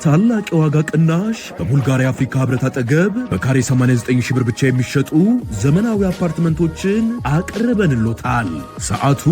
ታላቅ የዋጋ ቅናሽ በቡልጋሪያ አፍሪካ ህብረት አጠገብ በካሬ 89 ሺህ ብር ብቻ የሚሸጡ ዘመናዊ አፓርትመንቶችን አቅርበንሎታል። ሰዓቱ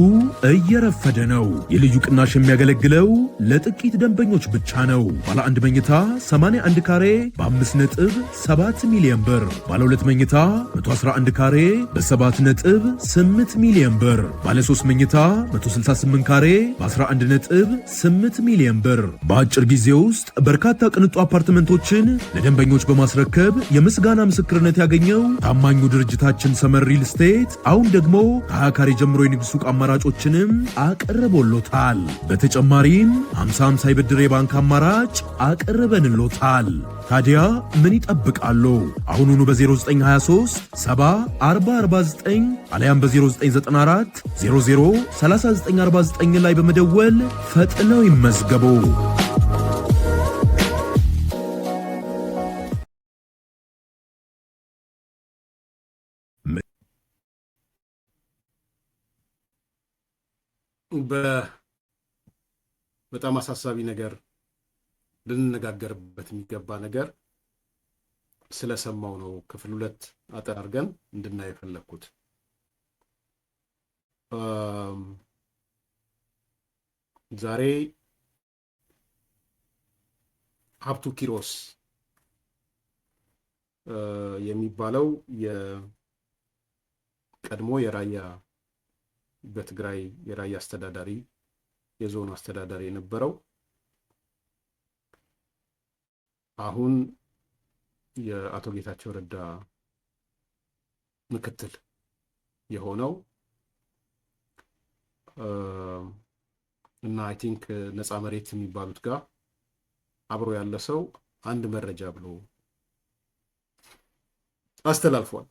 እየረፈደ ነው። የልዩ ቅናሽ የሚያገለግለው ለጥቂት ደንበኞች ብቻ ነው። ባለ 1 መኝታ 81 ካሬ በ5.7 ሚሊዮን ብር፣ ባለ 2 መኝታ 111 ካሬ በ7.8 ሚሊዮን ብር፣ ባለ 3 መኝታ 168 ካሬ በ11.8 ሚሊዮን ብር። በአጭር ጊዜ ውስጥ በርካታ ቅንጡ አፓርትመንቶችን ለደንበኞች በማስረከብ የምስጋና ምስክርነት ያገኘው ታማኙ ድርጅታችን ሰመር ሪል ስቴት አሁን ደግሞ ከ20 ካሬ ጀምሮ የንግድ ሱቅ አማራጮችንም አቅርቦሎታል። በተጨማሪም 50/50 የብድር የባንክ አማራጭ አቅርበንሎታል። ታዲያ ምን ይጠብቃሉ? አሁኑኑ በ0923 70 40 49 አሊያም በ0994 00 3949 ላይ በመደወል ፈጥነው ይመዝገቡ። በጣም አሳሳቢ ነገር ልንነጋገርበት የሚገባ ነገር ስለሰማው ነው ክፍል 2 አጠር አድርገን እንድናይ የፈለኩት። ዛሬ ሀብቱ ኪሮስ የሚባለው የቀድሞ የራያ በትግራይ የራያ አስተዳዳሪ የዞኑ አስተዳዳሪ የነበረው አሁን የአቶ ጌታቸው ረዳ ምክትል የሆነው እና አይ ቲንክ ነፃ መሬት የሚባሉት ጋር አብሮ ያለ ሰው አንድ መረጃ ብሎ አስተላልፏል።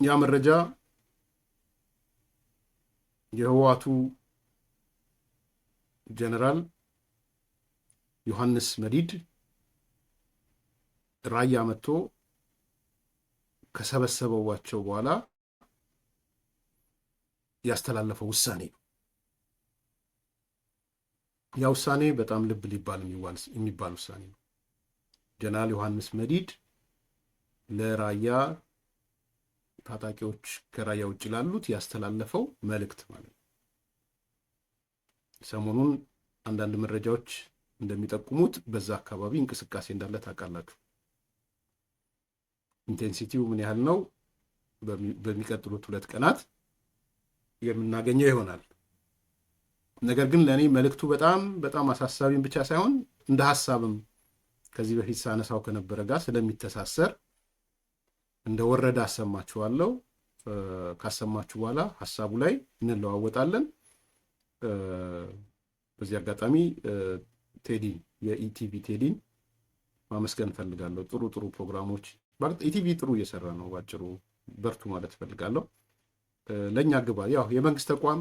ያ መረጃ የህወሓቱ ጀነራል ዮሐንስ መዲድ ራያ መጥቶ ከሰበሰበዋቸው በኋላ ያስተላለፈው ውሳኔ ነው። ያ ውሳኔ በጣም ልብ ሊባል የሚባል ውሳኔ ነው። ጀነራል ዮሐንስ መዲድ ለራያ ታጣቂዎች ከራያ ውጭ ላሉት ያስተላለፈው መልእክት ማለት ነው። ሰሞኑን አንዳንድ መረጃዎች እንደሚጠቁሙት በዛ አካባቢ እንቅስቃሴ እንዳለ ታውቃላችሁ። ኢንቴንሲቲው ምን ያህል ነው? በሚቀጥሉት 2 ቀናት የምናገኘው ይሆናል። ነገር ግን ለኔ መልእክቱ በጣም አሳሳቢም ብቻ ሳይሆን እንደ ሐሳብም ከዚህ በፊት ሳነሳው ከነበረ ጋር ስለሚተሳሰር እንደወረደ አሰማችኋለሁ። ካሰማችሁ በኋላ ሐሳቡ ላይ እንለዋወጣለን። በዚህ አጋጣሚ ቴዲን የኢቲቪ ቴዲን ማመስገን ፈልጋለሁ። ጥሩ ፕሮግራሞች ኢቲቪ ጥሩ እየሰራ ነው። ባጭሩ በርቱ ማለት ፈልጋለሁ። ለኛ ግባ ያው የመንግስት ተቋም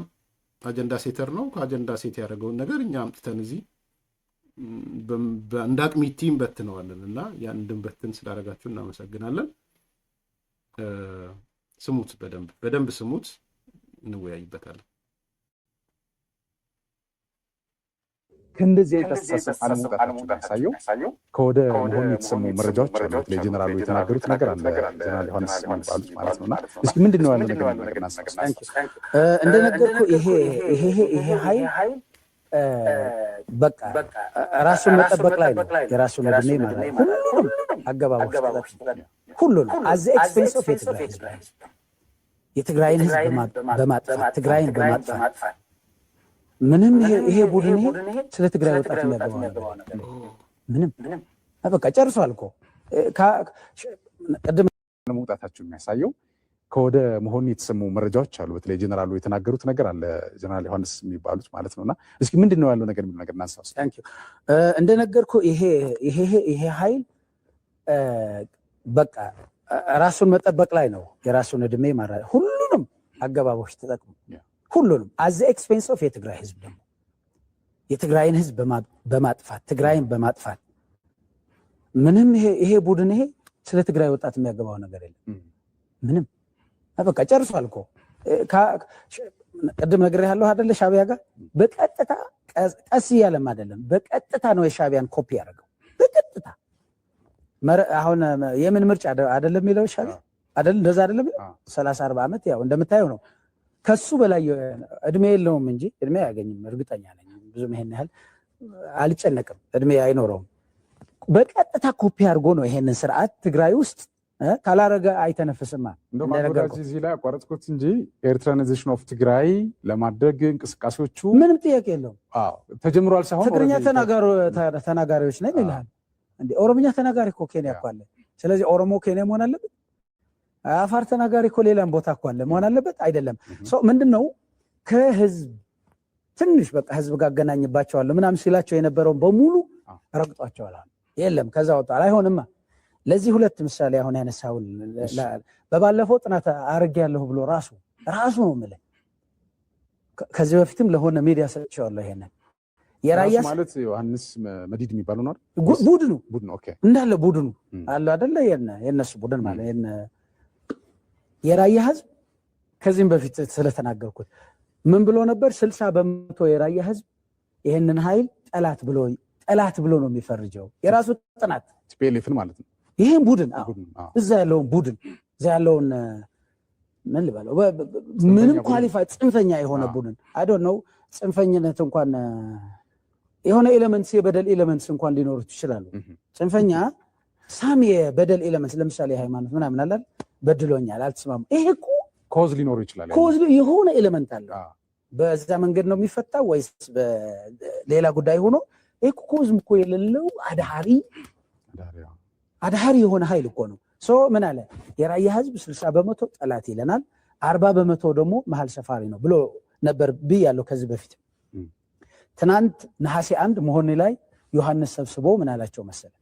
አጀንዳ ሴተር ነው። ከአጀንዳ ሴት ያደረገውን ነገር እኛ አምጥተን እዚህ እንዳቅሚ ቲም በትነዋለን እና ያን እንድንበትን ስላደረጋችሁ እናመሰግናለን። ስሙት፣ በደንብ ስሙት፣ እንወያይበታለን። ከእንደዚህ አይነት አስተሳሰብ አለመውጣታችን የሚያሳየው ከወደ መሆኑ የተሰሙ መረጃዎች አሉ። በተለይ ጀነራሉ የተናገሩት ነገር አለ። ጀነራል ዮሐንስ የሚባሉት ማለት ነውና እስኪ ምንድን ነው ያለው ነገር እንደነገርኩ ይሄ ኃይል በቃ ራሱን መጠበቅ ላይ ነው። የራሱን እድሜ ማለት ሁሉም አገባቦች ሁሉንም አዘ ኤክስፔንስ ኦፍ የትግራይን ህዝብ በማጥፋት ትግራይን በማጥፋት ምንም ይሄ ቡድን ስለ ትግራይ ወጣት የሚያገባው ምንም በቃ ጨርሷል እኮ ቀደም መውጣታቸው የሚያሳየው ከወደ መሆኑ የተሰሙ መረጃዎች አሉ። በተለይ ጀነራሉ የተናገሩት ነገር አለ። ጀነራል ዮሐንስ የሚባሉት ማለት ነውና እስኪ ምንድን ነው ያለው ነገር የሚል ነገር እናንሳው። እንደነገርኩ ይሄ ኃይል በቃ ራሱን መጠበቅ ላይ ነው። የራሱን እድሜ ማለት ሁሉንም አገባቦች ተጠቅሞ ሁሉንም አዘ ኤክስፔንስ ኦፍ የትግራይ ህዝብ ደግሞ የትግራይን ህዝብ በማጥፋት ትግራይን በማጥፋት ምንም ይሄ ቡድን ስለ ትግራይ ወጣት የሚያገባው ነገር የለም። ምንም በቃ ጨርሷል እኮ ቅድም ነግሬሃለሁ አይደለ? ሻዕቢያ ጋር በቀጥታ ቀስ እያለም አይደለም፣ በቀጥታ ነው የሻዕቢያን ኮፒ ያደረገው። በቀጥታ አሁን የምን ምርጫ አይደለም የሚለው ሻዕቢያ አይደለም፣ እንደዛ አይደለም። 30-40 ዓመት ያው እንደምታየው ነው። ከሱ በላይ እድሜ የለውም እንጂ እድሜ አያገኝም፣ እርግጠኛ ነኝ። ብዙም ይሄን ያህል አልጨነቅም፣ እድሜ አይኖረውም። በቀጥታ ኮፒ አድርጎ ነው ይሄንን ስርዓት ትግራይ ውስጥ ካላረገ አይተነፍስማ። እዚህ ላይ አቋረጥኩት እንጂ ኤርትራናይዜሽን ኦፍ ትግራይ ለማድረግ እንቅስቃሴዎቹ ምንም ጥያቄ የለውም። ተጀምሯል ሳይሆን ትግርኛ ተናጋሪዎች ነን ይልሃል እንዴ? ኦሮምኛ ተናጋሪ እኮ ኬንያ እኮ አለ። ስለዚህ ኦሮሞ ኬንያ መሆን አለበት? አፋር ተናጋሪ እኮ ሌላም ቦታ እኮ አለ። መሆን አለበት አይደለም። ምንድነው ከህዝብ ትንሽ በቃ ህዝብ ጋር አገናኝባቸዋለሁ ምናምን ሲላቸው የነበረውን በሙሉ ረግጧቸዋል። የለም ከዛ ወጣል። አይሆንማ። ለዚህ ሁለት ምሳሌ አሁን ያነሳውን በባለፈው ጥናት አድርጌያለሁ ብሎ ራሱ ነው የምልህ። ከዚህ በፊትም ለሆነ ሚዲያ ሰጥቼዋለሁ። ይሄንን የራያ ማለት ዮሐንስ መዲድ የሚባለው ነው ቡድኑ ኦኬ፣ እንዳለ ቡድኑ አለ አይደለ? የነሱ ቡድን ማለት የራያ ህዝብ ከዚህም በፊት ስለተናገርኩት ምን ብሎ ነበር? 60% የራያ ህዝብ ይሄንን ኃይል ጠላት ብሎ ነው የሚፈርጀው። የራሱ ጥናት ቲፒኤልኤፍን ማለት ነው። ይሄን ቡድን እዛ ያለውን ቡድን እዛ ያለውን ምን ልበለው ምንም ኳሊፋይ ጽንፈኛ የሆነ ቡድን አይ ዶንት ኖ ጽንፈኝነት እንኳን የሆነ ኤሌመንትስ የበደል ኤሌመንትስ እንኳን ሊኖሩት ይችላሉ። ጽንፈኛ ሳም የበደል ኤሌመንትስ ለምሳሌ ሃይማኖት ምናምን አለ በድሎኛል አልተስማሙ። ይሄ እኮ ኮዝ ሊኖር ይችላል። ኮዝ የሆነ ኤሌመንት አለ። በዛ መንገድ ነው የሚፈታው ወይስ በሌላ ጉዳይ ሆኖ? ይሄ ኮዝም እኮ የሌለው አድሃሪ የሆነ ኃይል እኮ ነው። ምን አለ የራያ ህዝብ 60% ጠላት ይለናል፣ 40% ደግሞ መሀል ሰፋሪ ነው ብሎ ነበር ብያለሁ ከዚህ በፊት። ትናንት ነሐሴ 1 መሆኔ ላይ ዮሐንስ ሰብስቦ ምን አላቸው መሰለ?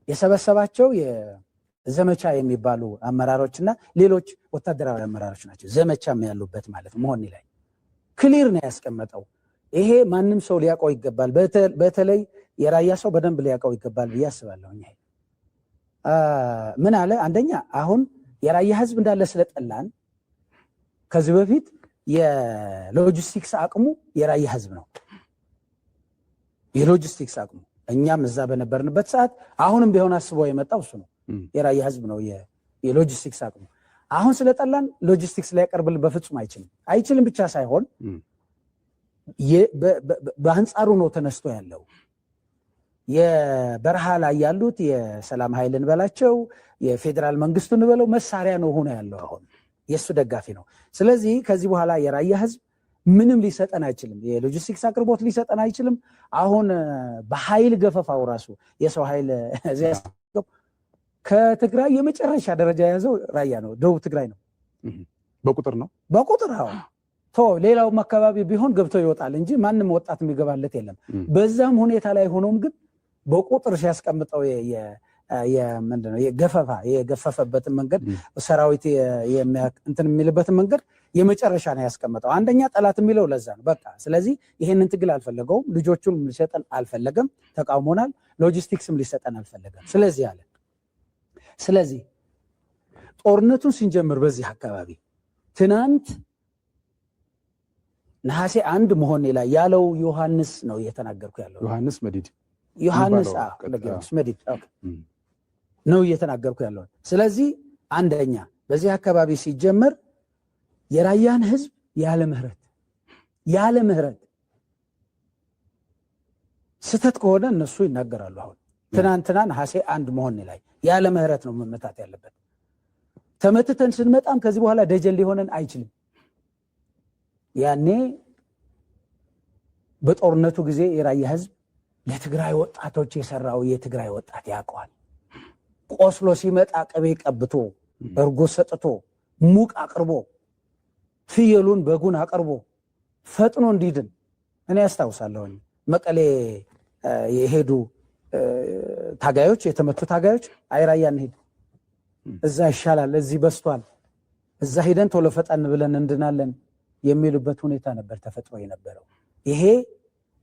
የሰበሰባቸው የዘመቻ የሚባሉ አመራሮችና ሌሎች ወታደራዊ አመራሮች ናቸው። ዘመቻም ያሉበት ማለት ነው። መሆኔ ላይ ክሊር ነው ያስቀመጠው። ይሄ ማንም ሰው ሊያውቀው ይገባል። በተለይ የራያ ሰው በደንብ ሊያውቀው ይገባል ብዬ አስባለሁ። ምን አለ? አንደኛ አሁን የራያ ህዝብ እንዳለ ስለጠላን ከዚህ በፊት የሎጂስቲክስ አቅሙ የራያ ህዝብ ነው። የሎጂስቲክስ አቅሙ እኛም እዛ በነበርንበት ሰዓት አሁንም ቢሆን አስቦ የመጣው እሱ ነው። የራያ ህዝብ ነው የሎጂስቲክስ አቅሙ። አሁን ስለጠላን ሎጂስቲክስ ሊያቀርብልን በፍጹም አይችልም ብቻ ሳይሆን በአንጻሩ ነው ተነስቶ ያለው። የበረሃ ላይ ያሉት የሰላም ኃይል እንበላቸው የፌዴራል መንግስቱ እንበለው መሳሪያ ነው ሆኖ ያለው። አሁን የሱ ደጋፊ ነው። ስለዚህ ከዚህ በኋላ የራያ ህዝብ ምንም ሊሰጠን አይችልም። የሎጂስቲክስ አቅርቦት ሊሰጠን አይችልም። አሁን በኃይል ገፈፋው ራሱ የሰው ኃይል ከትግራይ የመጨረሻ ደረጃ የያዘው ራያ ነው፣ ደቡብ ትግራይ ነው። በቁጥር ሌላውም አካባቢ ቢሆን ገብቶ ይወጣል እንጂ ማንም ወጣት የሚገባለት የለም። በዛም ሁኔታ ላይ ሆኖም ግን በቁጥር ሲያስቀምጠው ምንድነው የገፈፈበትን መንገድ ሰራዊት እንትን የሚልበትን መንገድ የመጨረሻ ነው ያስቀመጠው። አንደኛ ጠላት የሚለው ለዛ ነው በቃ። ስለዚህ ይሄንን ትግል አልፈለገውም። ልጆቹን ሊሰጠን አልፈለገም፣ ተቃውሞናል። ሎጂስቲክስም ሊሰጠን አልፈለገም። ስለዚህ ጦርነቱን ስንጀምር በዚህ አካባቢ ትናንት ነሐሴ 1 መሆኔ ላይ ያለው ዮሐንስ ነው እየተናገርኩ ያለው። ዮሐንስ መዲድ ነው እየተናገርኩ ያለው። ስለዚህ አንደኛ በዚህ አካባቢ ሲጀመር የራያን ህዝብ ያለ ምህረት ስተት ከሆነ እነሱ ይናገራሉ። አሁን ትናንትና ነሐሴ 1 መሆኔ ላይ ያለ ምህረት ነው መመታት ያለበት። ተመትተን ስንመጣም ከዚህ በኋላ ደጀን ሊሆነን አይችልም። ያኔ በጦርነቱ ጊዜ የራያ ህዝብ ለትግራይ ወጣቶች የሰራው የትግራይ ወጣት ያውቀዋል። ቆስሎ ሲመጣ ቅቤ ቀብቶ እርጎ ሰጥቶ ሙቅ አቅርቦ ፍየሉን በጉን አቅርቦ ፈጥኖ እንዲድን እኔ ያስታውሳለሁ። መቀሌ የሄዱ ታጋዮች የተመቱ ታጋዮች አይራያ እንሂድ፣ እዛ ይሻላል፣ እዚህ በስቷል፣ እዛ ሄደን ቶሎ ፈጠን ብለን እንድናለን የሚሉበት ሁኔታ ነበር ተፈጥሮ የነበረው። ይሄ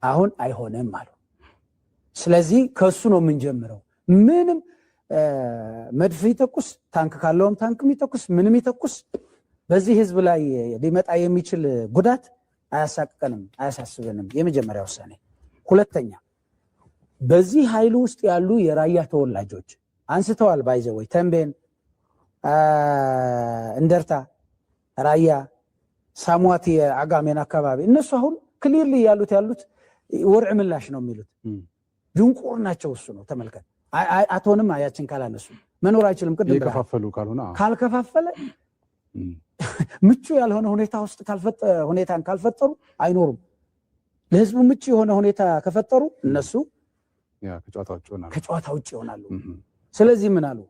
አሁን አይሆንም አሉ። ስለዚህ ከሱ ነው የምንጀምረው። ምንም መድፍ ይተኩስ፣ ታንክ ካለውም ታንክ የሚተኩስ ምንም ይተኩስ፣ በዚህ ህዝብ ላይ ሊመጣ የሚችል ጉዳት አያሳቅቀንም፣ አያሳስበንም። የመጀመሪያ ውሳኔ። ሁለተኛ በዚህ ኃይል ውስጥ ያሉ የራያ ተወላጆች አንስተዋል። ባይዘወይ ተንቤን፣ እንደርታ፣ ራያ፣ ሳሟት፣ የአጋሜን አካባቢ እነሱ አሁን ክሊርሊ ያሉት ወርዕ ምላሽ ነው የሚሉት። ድንቁር ናቸው። እሱ ነው ተመልከት። አቶንም አያችን ካላነሱ መኖር አይችልም። ቅድም ካልከፋፈለ ምቹ ያልሆነ ሁኔታ ውስጥ ሁኔታን ካልፈጠሩ አይኖሩም። ለህዝቡ ምቹ የሆነ ሁኔታ ከፈጠሩ እነሱ ከጨዋታ ውጭ ይሆናሉ። ስለዚህ ምን አሉ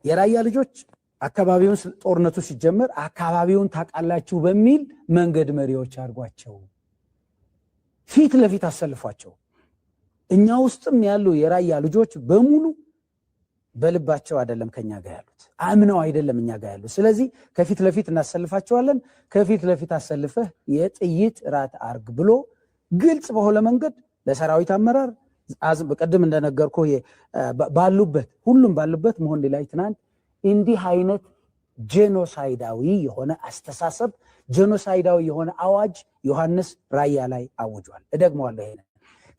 የራያ ልጆች አካባቢውን ጦርነቱ ሲጀመር አካባቢውን ታውቃላችሁ በሚል መንገድ መሪዎች አድርጓቸው፣ ፊት ለፊት አሰልፏቸው። እኛ ውስጥም ያሉ የራያ ልጆች በሙሉ በልባቸው አይደለም ከኛ ጋር ያሉት፣ አምነው አይደለም እኛ ጋር ያሉት። ስለዚህ ከፊት ለፊት እናሰልፋቸዋለን። ከፊት ለፊት አሰልፈህ የጥይት ራት አርግ ብሎ ግልጽ በሆነ መንገድ ለሰራዊት አመራር በቀደም እንደነገርኩ ሁሉም ባሉበት መሆን ላይ ትናንት እንዲህ አይነት ጄኖሳይዳዊ የሆነ አስተሳሰብ፣ ጄኖሳይዳዊ የሆነ አዋጅ ዮሐንስ ራያ ላይ አውጇል። እደግመዋለሁ። ይሄን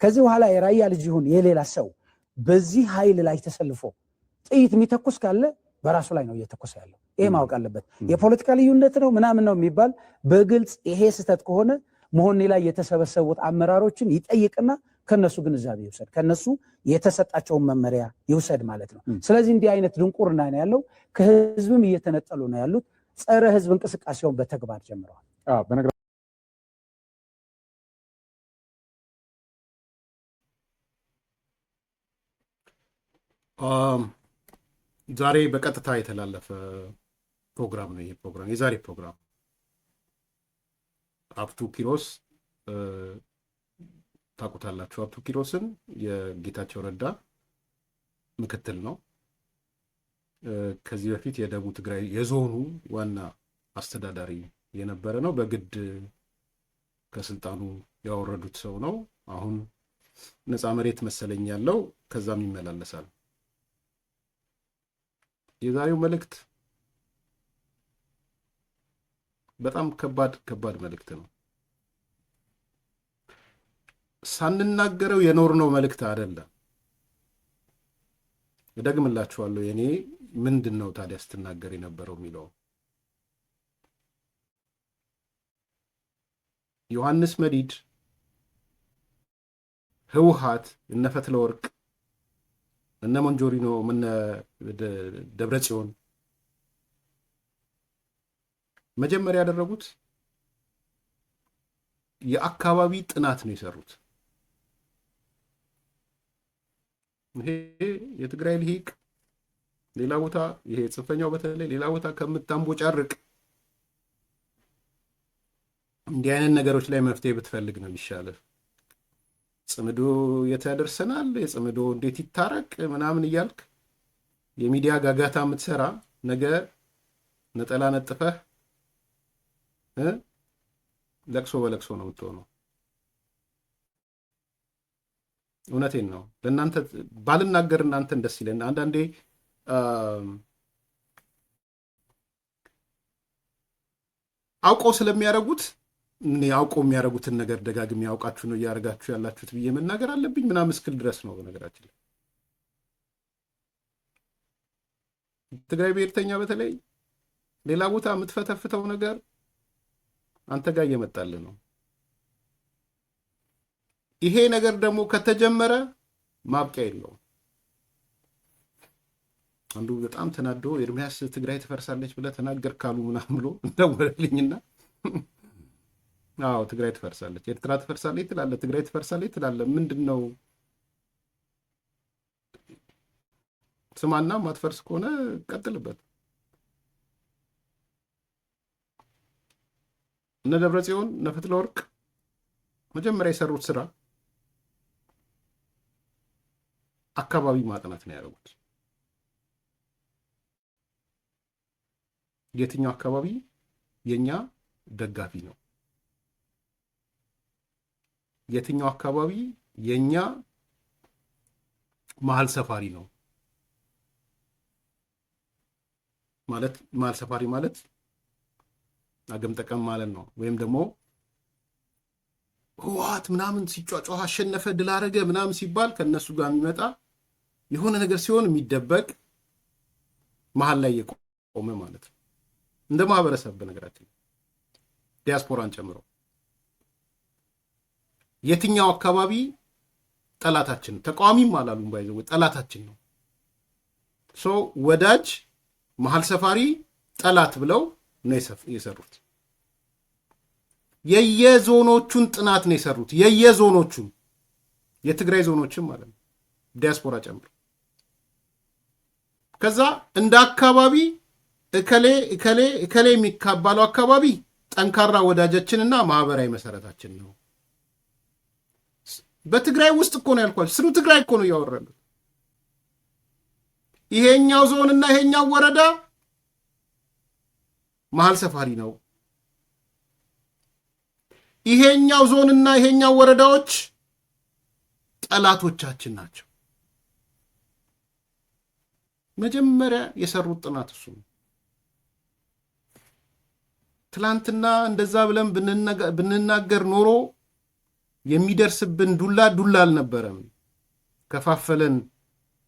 ከዚህ በኋላ የራያ ልጅ ይሁን የሌላ ሰው በዚህ ኃይል ላይ ተሰልፎ ጥይት የሚተኩስ ካለ በራሱ ላይ ነው እየተኮሰ ያለው። ይሄ ማወቅ አለበት። የፖለቲካ ልዩነት ነው ምናምን ነው የሚባል በግልጽ ይሄ ስህተት ከሆነ መሆን ላይ የተሰበሰቡት አመራሮችን ይጠይቅና ከነሱ ግንዛቤ ይውሰድ፣ ከነሱ የተሰጣቸውን መመሪያ ይውሰድ ማለት ነው። ስለዚህ እንዲህ አይነት ድንቁርና ነው ያለው። ከህዝብም እየተነጠሉ ነው ያሉት። ጸረ ህዝብ እንቅስቃሴውን በተግባር ጀምረዋል። ዛሬ በቀጥታ የተላለፈ ፕሮግራም ነው። ይሄ ፕሮግራም የዛሬ ፕሮግራም ሀብቱ ኪሮስ ታውቁታላችሁ። ሀብቱ ኪሮስን የጌታቸው ረዳ ምክትል ነው። ከዚህ በፊት የደቡብ ትግራይ የዞኑ ዋና አስተዳዳሪ የነበረ ነው። በግድ ከስልጣኑ ያወረዱት ሰው ነው። አሁን ነፃ መሬት መሰለኝ ያለው፣ ከዛም ይመላለሳል። የዛሬው መልእክት በጣም ከባድ መልእክት ነው። ሳንናገረው የኖርነው መልእክት አይደለም። እደግምላችኋለሁ። የኔ ምንድን ነው ታዲያ ስትናገር የነበረው የሚለው ዮሐንስ መዲድ፣ ህወሓት፣ እነ ፈትለወርቅ፣ እነ ሞንጆሪኖ፣ እነ ደብረጽዮን መጀመሪያ ያደረጉት የአካባቢ ጥናት ነው የሰሩት። ይሄ የትግራይ ልሂቅ ሌላ ቦታ፣ ይሄ ጽንፈኛው በተለይ ሌላ ቦታ ከምታንቦጫርቅ እንዲህ አይነት ነገሮች ላይ መፍትሄ ብትፈልግ ነው የሚሻለው። ጽምዶ የት ያደርሰናል፣ የጽምዶ እንዴት ይታረቅ ምናምን እያልክ የሚዲያ ጋጋታ የምትሰራ ነገ ነጠላ ነጥፈህ ለቅሶ በለቅሶ ነው የምትሆነው። እውነቴን ነው። ለእናንተ ባልናገር እናንተን ደስ ይለን። አንዳንዴ አውቀው ስለሚያደርጉት አውቀው የሚያደርጉትን ነገር ደጋግሜ ያውቃችሁ ነው እያደረጋችሁ ያላችሁት ብዬ መናገር አለብኝ ምናምን እስክል ድረስ ነው። በነገራችን ላይ ትግራይ ብሔርተኛ በተለይ ሌላ ቦታ የምትፈተፍተው ነገር አንተ ጋር እየመጣልህ ነው። ይሄ ነገር ደግሞ ከተጀመረ ማብቂያ የለውም። አንዱ በጣም ተናዶ ኤርሚያስ ትግራይ ትፈርሳለች ብለህ ተናገር ካሉ ምናምን ብሎ እንደወረልኝና አዎ ትግራይ ትፈርሳለች፣ ኤርትራ ትፈርሳለች ትላለህ፣ ትግራይ ትፈርሳለች ትላለህ። ምንድን ነው ስማና ማትፈርስ ከሆነ ቀጥልበት። እነ ደብረጽዮን እነ ፈትለወርቅ መጀመሪያ የሰሩት ስራ አካባቢ ማጥናት ነው ያደረጉት። የትኛው አካባቢ የኛ ደጋፊ ነው፣ የትኛው አካባቢ የኛ መሀል ሰፋሪ ነው ማለት መሀል ሰፋሪ ማለት አገም ጠቀም ማለት ነው። ወይም ደግሞ ህወሓት ምናምን ሲጫጫህ አሸነፈ ድል አደረገ ምናምን ሲባል ከነሱ ጋር የሚመጣ የሆነ ነገር ሲሆን የሚደበቅ መሀል ላይ የቆመ ማለት ነው። እንደ ማህበረሰብ በነገራችን ዲያስፖራን ጨምሮ የትኛው አካባቢ ጠላታችን ተቃዋሚም አላሉም ባይዘው ጠላታችን ነው። ወዳጅ መሀል ሰፋሪ ጠላት ብለው ነው የሰሩት። የየዞኖቹን ጥናት ነው የሰሩት። የየዞኖቹን የትግራይ ዞኖችም ማለት ነው ዲያስፖራ ጨምሮ። ከዛ እንደ አካባቢ እከሌ እከሌ እከሌ የሚካባለው አካባቢ ጠንካራ ወዳጃችንና ማህበራዊ መሰረታችን ነው። በትግራይ ውስጥ እኮ ነው ያልኳችሁ። ስሩ ትግራይ እኮ ነው ያወራሉት። ይሄኛው ዞንና ይሄኛው ወረዳ መሀል ሰፋሪ ነው። ይሄኛው ዞንና ይሄኛው ወረዳዎች ጠላቶቻችን ናቸው። መጀመሪያ የሰሩት ጥናት እሱ ነው። ትላንትና እንደዛ ብለን ብንናገር ኖሮ የሚደርስብን ዱላ አልነበረም። ከፋፈለን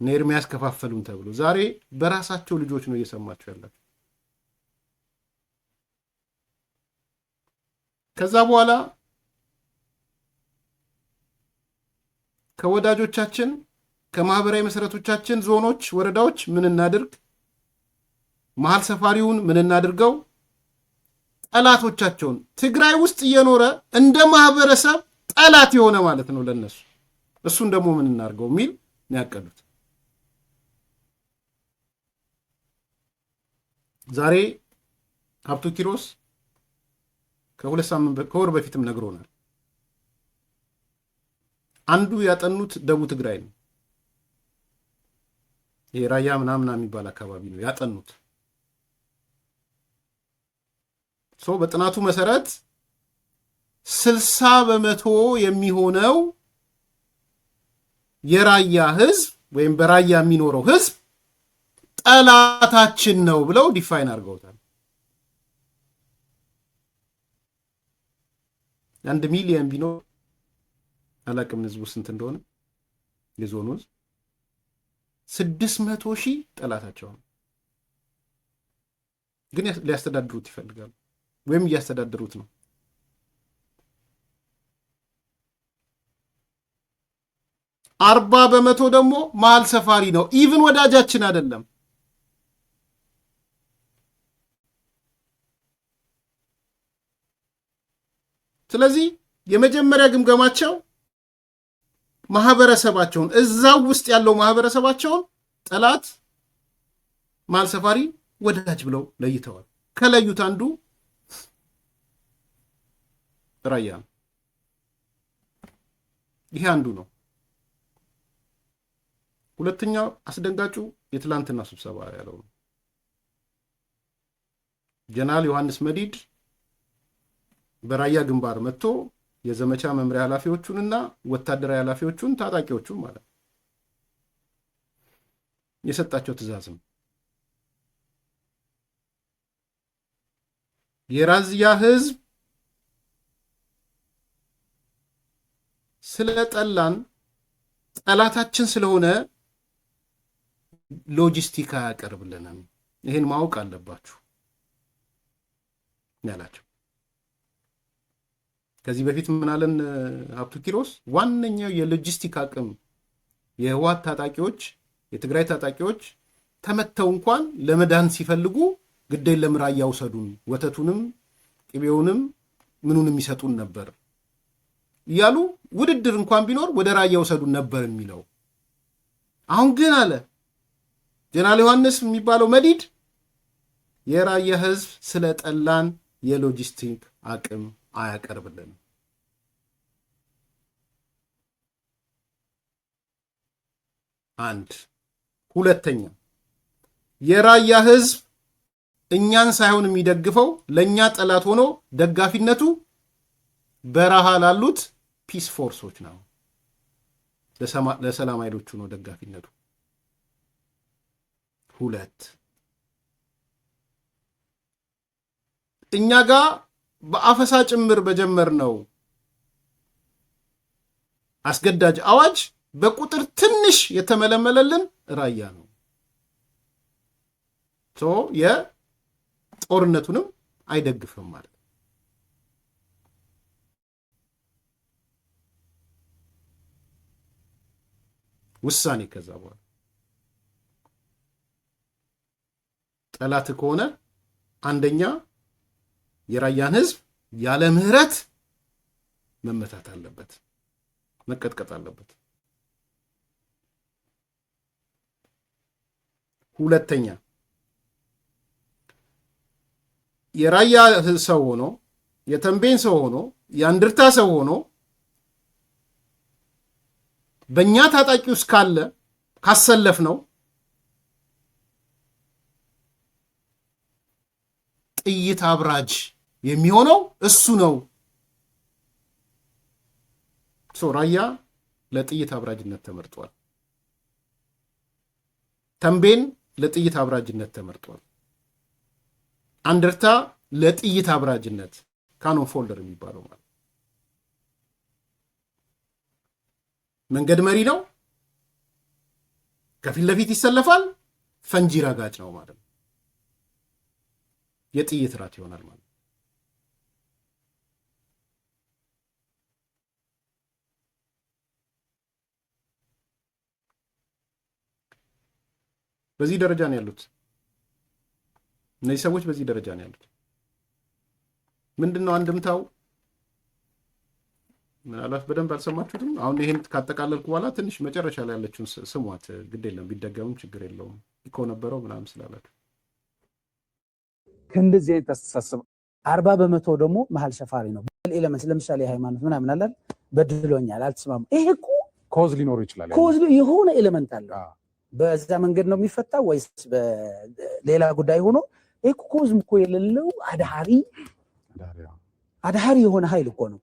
እነ ኤርሚያስ ከፋፈሉን ተብሎ ዛሬ በራሳቸው ልጆች ነው እየሰማችሁ ያላችሁ። ከዛ በኋላ ከወዳጆቻችን ከማህበራዊ መሰረቶቻችን ዞኖች፣ ወረዳዎች ምን እናድርግ፣ መሀል ሰፋሪውን ምን እናድርገው፣ ጠላቶቻቸውን ትግራይ ውስጥ እየኖረ እንደ ማህበረሰብ ጠላት የሆነ ማለት ነው ለነሱ፣ እሱን ደግሞ ምን እናድርገው የሚል ነው ያቀዱት። ዛሬ ሀብቱ ኪሮስ ከወር በፊትም ነግሮናል። አንዱ ያጠኑት ደቡብ ትግራይ ነው። ይሄ ራያ ምናምን የሚባል አካባቢ ነው ያጠኑት። በጥናቱ መሰረት 60% የሚሆነው የራያ ህዝብ ወይም በራያ የሚኖረው ህዝብ ጠላታችን ነው ብለው ዲፋይን አድርገውታል። 1 ሚሊዮን ቢኖር አላቅም ህዝቡ ስንት እንደሆነ የዞኑ ህዝብ 600,000 ጠላታቸው ነው። ግን ሊያስተዳድሩት ይፈልጋሉ ወይም እያስተዳደሩት ነው። አርባ በመቶ ደግሞ መሀል ሰፋሪ ነው። ኢቭን ወዳጃችን አይደለም። ስለዚህ የመጀመሪያ ግምገማቸው ማህበረሰባቸውን እዛው ውስጥ ያለው ማህበረሰባቸውን ጠላት፣ መሀል ሰፋሪ፣ ወዳጅ ብለው ለይተዋል። ከለዩት አንዱ ራያ ነው። ይሄ አንዱ ነው። ሁለተኛው አስደንጋጩ የትላንትና ስብሰባ ያለው ነው። ጀነራል ዮሐንስ መዲድ በራያ ግንባር መጥቶ የዘመቻ መምሪያ ኃላፊዎቹንና ወታደራዊ ኃላፊዎቹን ታጣቂዎቹን ማለት የሰጣቸው ትእዛዝ ነው። የራያ ህዝብ ስለጠላን ጠላታችን ስለሆነ ሎጂስቲክ አያቀርብልንም፣ ይህን ማወቅ አለባችሁ ያላቸው። ከዚህ በፊት ምን አለን ሀብቱ ኪሮስ? ዋነኛው የሎጂስቲክ አቅም የህወሓት ታጣቂዎች፣ የትግራይ ታጣቂዎች ተመተው እንኳን ለመዳን ሲፈልጉ ግዴን ለምራያ ውሰዱን፣ ወተቱንም ቅቤውንም ምኑንም ይሰጡን ነበር እያሉ ውድድር እንኳን ቢኖር ወደ ራያ ውሰዱን ነበር የሚለው። አሁን ግን አለ ጀነራል ዮሐንስ የሚባለው መዲድ የራያ ህዝብ ስለጠላን የሎጂስቲክ አቅም አያቀርብልንም። አንድ ሁለተኛ የራያ ህዝብ እኛን ሳይሆን የሚደግፈው ለኛ ጠላት ሆኖ ደጋፊነቱ በረሃ ላሉት ፒስ ፎርሶች ነው፣ ለሰላም ኃይሎቹ ነው ደጋፊነቱ። ሁለት እኛ ጋር በአፈሳ ጭምር በጀመርነው አስገዳጅ አዋጅ በቁጥር ትንሽ የተመለመለልን ራያ ነው። የጦርነቱንም አይደግፍም ማለት ነው። ውሳኔ ከዛ በኋላ ጠላት ከሆነ አንደኛ የራያን ህዝብ ያለ ምህረት መመታት አለበት፣ መቀጥቀጥ አለበት። ሁለተኛ የራያ ሰው ሆኖ የተንቤን ሰው ሆኖ የአንድርታ ሰው ሆኖ በእኛ ታጣቂ ውስጥ ካለ ካሰለፍ ነው ጥይት አብራጅ የሚሆነው እሱ ነው። ራያ ለጥይት አብራጅነት ተመርጧል። ተንቤን ለጥይት አብራጅነት ተመርጧል። አንድርታ ለጥይት አብራጅነት ካኖን ፎልደር የሚባለው ማለት መንገድ መሪ ነው። ከፊት ለፊት ይሰለፋል። ፈንጂ ረጋጭ ነው ማለት ነው። የጥይት ራት ይሆናል ማለት ነው። በዚህ ደረጃ ነው ያሉት እነዚህ ሰዎች፣ በዚህ ደረጃ ነው ያሉት። ምንድነው አንድምታው? ምናልባት በደንብ አልሰማችሁትም። አሁን ይሄን ካጠቃለልኩ በኋላ ትንሽ መጨረሻ ላይ ያለችውን ስሟት፣ ግድ የለም ቢደገምም ችግር የለውም እኮ ነበረው ምናምን ስላላችሁ ከእንደዚህ አይነት አስተሳሰብ 40% ደግሞ መሀል ሰፋሪ ነው። ኤሌመንት ለምሳሌ ሃይማኖት ምናምን አላል በድሎኛል፣ አልተስማሙ። ይሄ እኮ ኮዝ ሊኖር ይችላል። ኮዝ የሆነ ኤሌመንት አለ። በዛ መንገድ ነው የሚፈታው ወይስ በሌላ ጉዳይ ሆኖ? ይሄ ኮዝም እኮ የሌለው አድሃሪ የሆነ ኃይል እኮ ነው።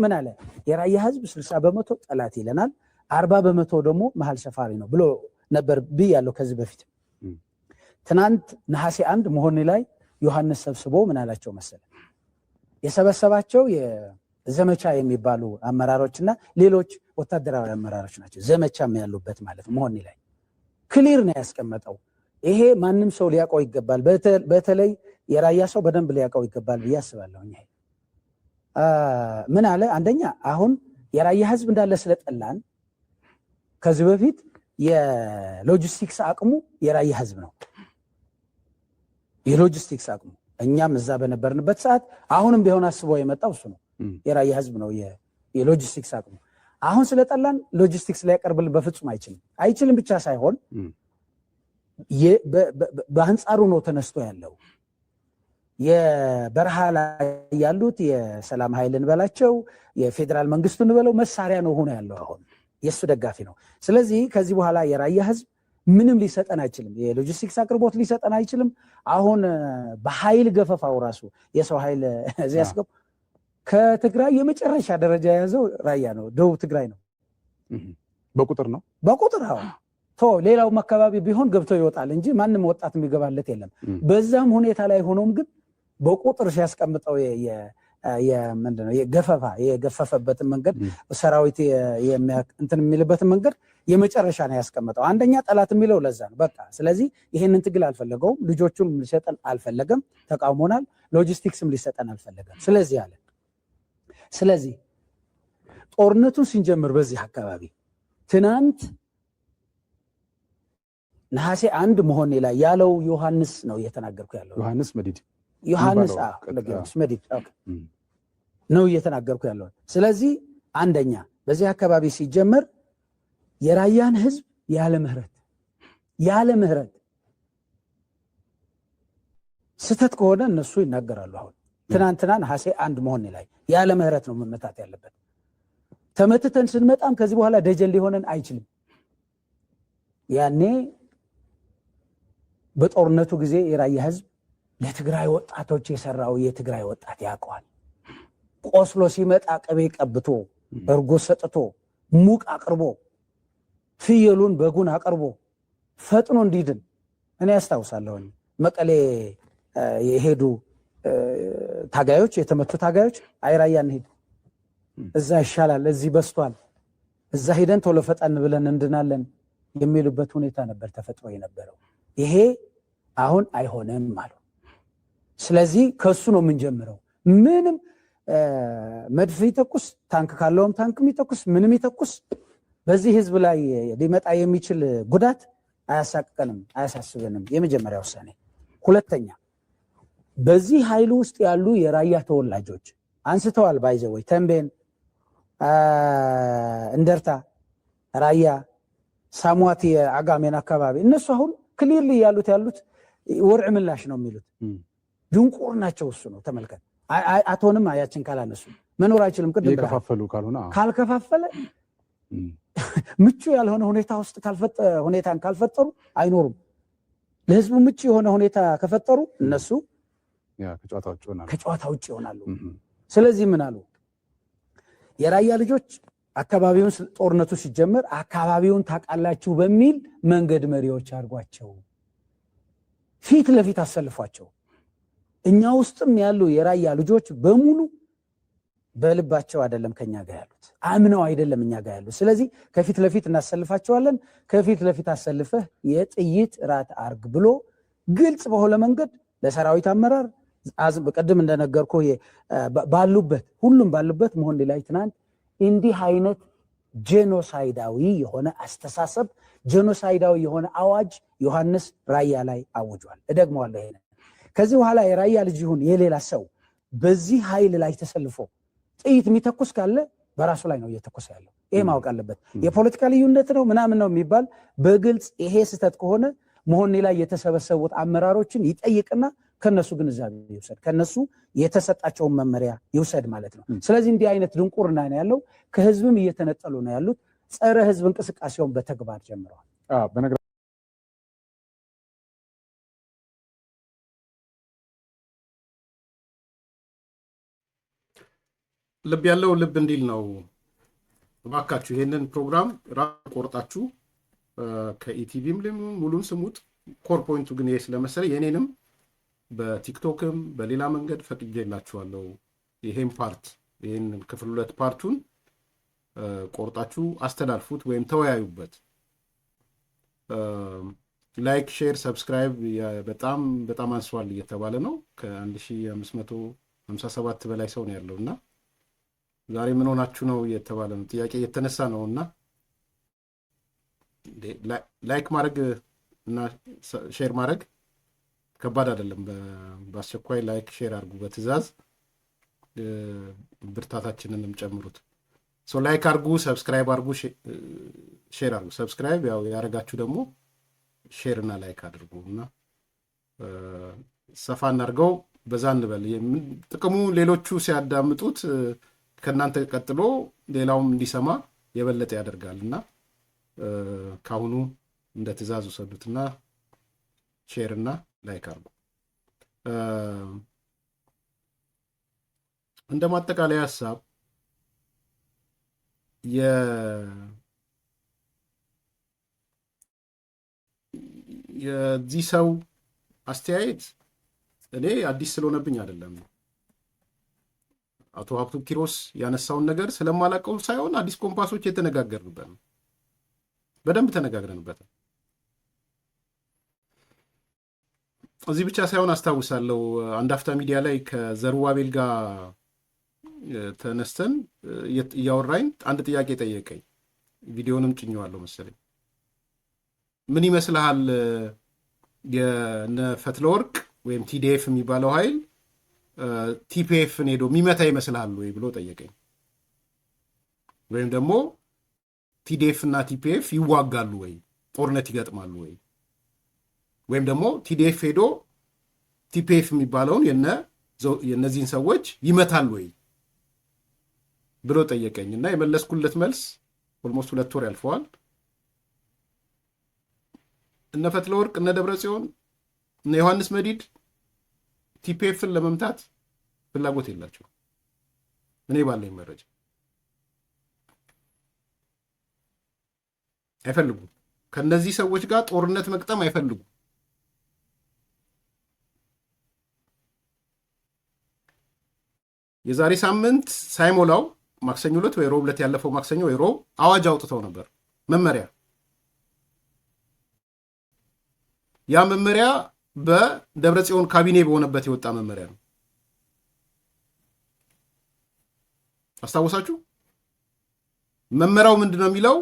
ምን አለ የራያ ህዝብ 60% ጠላት ይለናል፣ 40% ደግሞ መሀል ሰፋሪ ነው ብሎ ነበር ብያለሁ ከዚህ በፊት። ትናንት ነሐሴ 1 መሆን ላይ ዮሐንስ ሰብስቦ ምን አላቸው መሰለ? የሰበሰባቸው የዘመቻ የሚባሉ አመራሮችና ሌሎች ወታደራዊ አመራሮች ናቸው። ዘመቻም ያሉበት ማለት መሆን ላይ ክሊር ነው ያስቀመጠው። ይሄ ማንም ሰው ሊያውቀው ይገባል። በተለይ የራያ ሰው በደንብ ሊያውቀው ይገባል ብዬ አስባለሁ። ምን አለ? አንደኛ አሁን የራያ ህዝብ እንዳለ ስለጠላን ከዚህ በፊት የሎጂስቲክስ አቅሙ የራያ ህዝብ ነው። የሎጂስቲክስ አቅሙ እኛም እዛ በነበርንበት ሰዓት አሁንም ቢሆን አስበው የመጣው እሱ ነው። የራያ ህዝብ ነው የሎጂስቲክስ አቅሙ። አሁን ስለጠላን ሎጂስቲክስ ሊያቀርብልን በፍጹም አይችልም ብቻ ሳይሆን በአንጻሩ ነው ተነስቶ ያለው። የበረሃ ላይ ያሉት የሰላም ኃይል እንበላቸው የፌዴራል መንግስቱ እንበለው መሳሪያ ነው ሆኖ ያለው። አሁን የእሱ ደጋፊ ነው። ስለዚህ ከዚህ በኋላ የራያ ህዝብ ምንም ሊሰጠን አይችልም። የሎጂስቲክስ አቅርቦት ሊሰጠን አይችልም። አሁን በኃይል ገፈፋው ራሱ የሰው ኃይል እዚህ ያስገቡ ከትግራይ የመጨረሻ ደረጃ የያዘው ራያ ነው፣ ደቡብ ትግራይ ነው። በቁጥር ነው በቁጥር ሌላው አካባቢ ቢሆን ገብቶ ይወጣል እንጂ ማንም ወጣት የሚገባለት የለም። በዛም ሁኔታ ላይ ሆኖም ግን በቁጥር ሲያስቀምጠው ምንድነው የገፈፈበትን መንገድ ሰራዊት እንትን የሚልበትን መንገድ የመጨረሻ ነው ያስቀምጠው። አንደኛ ጠላት የሚለው ለዛ ነው በቃ። ስለዚህ ይሄንን ትግል አልፈለገውም። ልጆቹን ሊሰጠን አልፈለገም፣ ተቃውሞናል። ሎጂስቲክስም ሊሰጠን አልፈለገም። ስለዚህ ጦርነቱን ስንጀምር በዚህ አካባቢ ትናንት ነሐሴ 1 መሆን ላይ ያለው ዮሐንስ ነው እየተናገርኩ ያለው። ዮሐንስ መዲድ ነው እየተናገርኩ ያለው። ስለዚህ አንደኛ በዚህ አካባቢ ሲጀመር የራያን ህዝብ ያለ ምህረት ስተት ከሆነ እነሱ ይናገራሉ። አሁን ትናንትና ነሐሴ 1 መሆን ላይ ያለ ምህረት ነው መመታት ያለበት። ተመትተን ስንመጣም ከዚህ በኋላ ደጀን ሊሆነን አይችልም። ያኔ በጦርነቱ ጊዜ የራያ ህዝብ ለትግራይ ወጣቶች የሰራው የትግራይ ወጣት ያውቀዋል። ቆስሎ ሲመጣ ቅቤ ቀብቶ እርጎ ሰጥቶ ሙቅ አቅርቦ ፍየሉን በጉን አቅርቦ ፈጥኖ እንዲድን እኔ ያስታውሳለሁ። መቀሌ የሄዱ ታጋዮች የተመቱ ታጋዮች አይራያ እንሂድ፣ እዛ ይሻላል፣ እዚህ በስቷል፣ እዛ ሄደን ቶሎ ፈጣን ብለን እንድናለን የሚሉበት ሁኔታ ነበር ተፈጥሮ የነበረው። ይሄ አሁን አይሆንም አሉ። ስለዚህ ከሱ ነው የምንጀምረው። ምንም መድፍ ይተኩስ፣ ታንክ ካለውም ታንክ ይተኩስ፣ ምንም ይተኩስ፣ በዚህ ህዝብ ላይ ሊመጣ የሚችል ጉዳት አያሳቅቀንም፣ አያሳስበንም። የመጀመሪያ ውሳኔ። ሁለተኛ በዚህ ኃይል ውስጥ ያሉ የራያ ተወላጆች አንስተዋል። ባይዘወይ ተንቤን፣ እንደርታ፣ ራያ፣ ሳሙዋት፣ የአጋሜን አካባቢ እነሱ አሁን ክሊርሊ ያሉት ወርዕ ምላሽ ነው የሚሉት። ድንቁር ናቸው። እሱ ነው ተመልከት። አቶንም አያችን ካላነሱ መኖር አይችልም። ቅድም የከፋፈሉ ካልሆነ ካልከፋፈለ ምቹ ያልሆነ ሁኔታ ውስጥ ሁኔታን ካልፈጠሩ አይኖሩም። ለህዝቡ ምቹ የሆነ ሁኔታ ከፈጠሩ እነሱ ከጨዋታ ውጭ ይሆናሉ። ስለዚህ ምን አሉ? የራያ ልጆች አካባቢውን ጦርነቱ ሲጀመር አካባቢውን ታውቃላችሁ በሚል መንገድ መሪዎች አድርጓቸው፣ ፊት ለፊት አሰልፏቸው። እኛ ውስጥም ያሉ የራያ ልጆች በሙሉ በልባቸው አይደለም ከኛ ጋር ያሉት፣ አምነው አይደለም እኛ ጋር ያሉት። ስለዚህ ከፊት ለፊት እናሰልፋቸዋለን። ከፊት ለፊት አሰልፈህ የጥይት ራት አርግ ብሎ ግልጽ በሆነ መንገድ ለሰራዊት አመራር ቅድም እንደነገርኩ ሁሉም ባሉበት መሆን ላይ ትናንት እንዲህ አይነት ጄኖሳይዳዊ የሆነ አስተሳሰብ፣ ጄኖሳይዳዊ የሆነ አዋጅ ዮሐንስ ራያ ላይ አውጇል። እደግመዋለሁ። ይሄን ከዚህ በኋላ የራያ ልጅ ይሁን የሌላ ሰው በዚህ ኃይል ላይ ተሰልፎ ጥይት የሚተኩስ ካለ በራሱ ላይ ነው እየተኮሰ ያለው። ይሄ ማወቅ አለበት። የፖለቲካ ልዩነት ነው ምናምን ነው የሚባል በግልጽ ይሄ ስህተት ከሆነ መሆኔ ላይ የተሰበሰቡት አመራሮችን ይጠይቅና ከነሱ ግንዛቤ ይውሰድ፣ ከነሱ የተሰጣቸውን መመሪያ ይውሰድ ማለት ነው። ስለዚህ እንዲህ አይነት ድንቁርና ነው ያለው። ከህዝብም እየተነጠሉ ነው ያሉት። ጸረ ህዝብ እንቅስቃሴውን በተግባር ጀምረዋል። ልብ ያለው ልብ እንዲል ነው። እባካችሁ ይሄንን ፕሮግራም ራሱ ቆርጣችሁ ከኢቲቪም ሙሉን ስሙት። ኮር ፖይንቱ ግን ይሄ ስለመሰለ የኔንም በቲክቶክም በሌላ መንገድ ፈቅጄላችኋለሁ። ይሄን ፓርት ይሄን ክፍል 2 ፓርቱን ቆርጣችሁ አስተላልፉት ወይም ተወያዩበት። ላይክ፣ ሼር፣ ሰብስክራይብ በጣም በጣም አንሷል እየተባለ ነው። ከ1557 በላይ ሰው ነው ያለውና ዛሬ ምን ሆናችሁ ነው እየተባለ ነው፣ ጥያቄ እየተነሳ ነውና ላይክ ማድረግ እና ሼር ማድረግ ከባድ አይደለም። በአስቸኳይ ላይክ ሼር አድርጉ፣ በትዕዛዝ ብርታታችንንም ጨምሩት። ላይክ አድርጉ፣ ሰብስክራይብ አድርጉ፣ ሼር አድርጉ። ሰብስክራይብ ያው ያደረጋችሁ ደግሞ ሼር እና ላይክ አድርጉ እና ሰፋ እናድርገው፣ በዛ እንበል። ጥቅሙ ሌሎቹ ሲያዳምጡት ከእናንተ ቀጥሎ ሌላውም እንዲሰማ የበለጠ ያደርጋል እና ካሁኑ እንደ ትዕዛዝ ውሰዱትና ሼር እና ላይክ አድርጉ። እንደ ማጠቃለያ ሀሳብ የዚህ ሰው አስተያየት እኔ አዲስ ስለሆነብኝ አይደለም። አቶ ሀብቱ ኪሮስ ያነሳውን ነገር ስለማላውቀው ሳይሆን አዲስ ኮምፓሶች የተነጋገርንበት ነው። በደንብ ተነጋግረንበታል። እዚህ ብቻ ሳይሆን አስታውሳለሁ አንድ አፍታ ሚዲያ ላይ ከዘሩባቤል ጋር ተነስተን እያወራኝ አንድ ጥያቄ ጠየቀኝ። ቪዲዮንም ጭኘዋለሁ መሰለኝ። ምን ይመስልሃል የነ ፈትለወርቅ ወይም ቲዲኤፍ የሚባለው ኃይል ቲፒኤፍን ሄዶ የሚመታ ይመስልሃል ወይ ብሎ ጠየቀኝ። ወይም ደግሞ ቲዲኤፍ እና ቲፒኤፍ ይዋጋሉ ወይ ጦርነት ይገጥማሉ ወይ ወይም ደግሞ ቲዲኤፍ ሄዶ ቲፒኤፍ የሚባለውን የነዚህን ሰዎች ይመታል ወይ ብሎ ጠየቀኝ እና የመለስኩለት መልስ ኦልሞስት 2 ወር ያልፈዋል። እነ ፈትለወርቅ፣ እነ ደብረጽዮን፣ እነ ዮሐንስ መዲድ ቲፒኤፍን ለመምታት ፍላጎት የላቸው። እኔ ባለኝ መረጃ አይፈልጉም። ከነዚህ ሰዎች ጋር ጦርነት መቅጠም አይፈልጉም። የዛሬ ሳምንት ሳይሞላው ማክሰኞ ዕለት ወይ ሮብ ዕለት ያለፈው ማክሰኞ ወይ ሮብ አዋጅ አውጥተው ነበር መመሪያ። ያ መመሪያ በደብረጽዮን ካቢኔ በሆነበት የወጣ መመሪያ ነው። አስታወሳችሁ? መመሪያው ምንድን ነው የሚለው?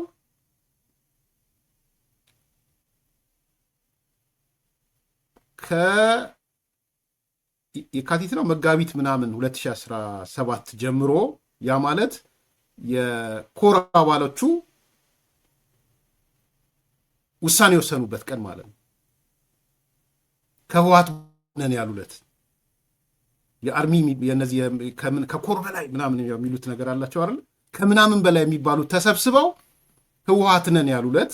የካቲት ነው መጋቢት ምናምን 2017 ጀምሮ ያ ማለት የኮር አባሎቹ ውሳኔ የወሰኑበት ቀን ማለት ነው። ከህወሓት ነን ያሉለት የአርሚ የነዚህ ከኮር በላይ ምናምን የሚሉት ነገር አላቸው አይደል? ከምናምን በላይ የሚባሉት ተሰብስበው ህወሓት ነን ያሉለት፣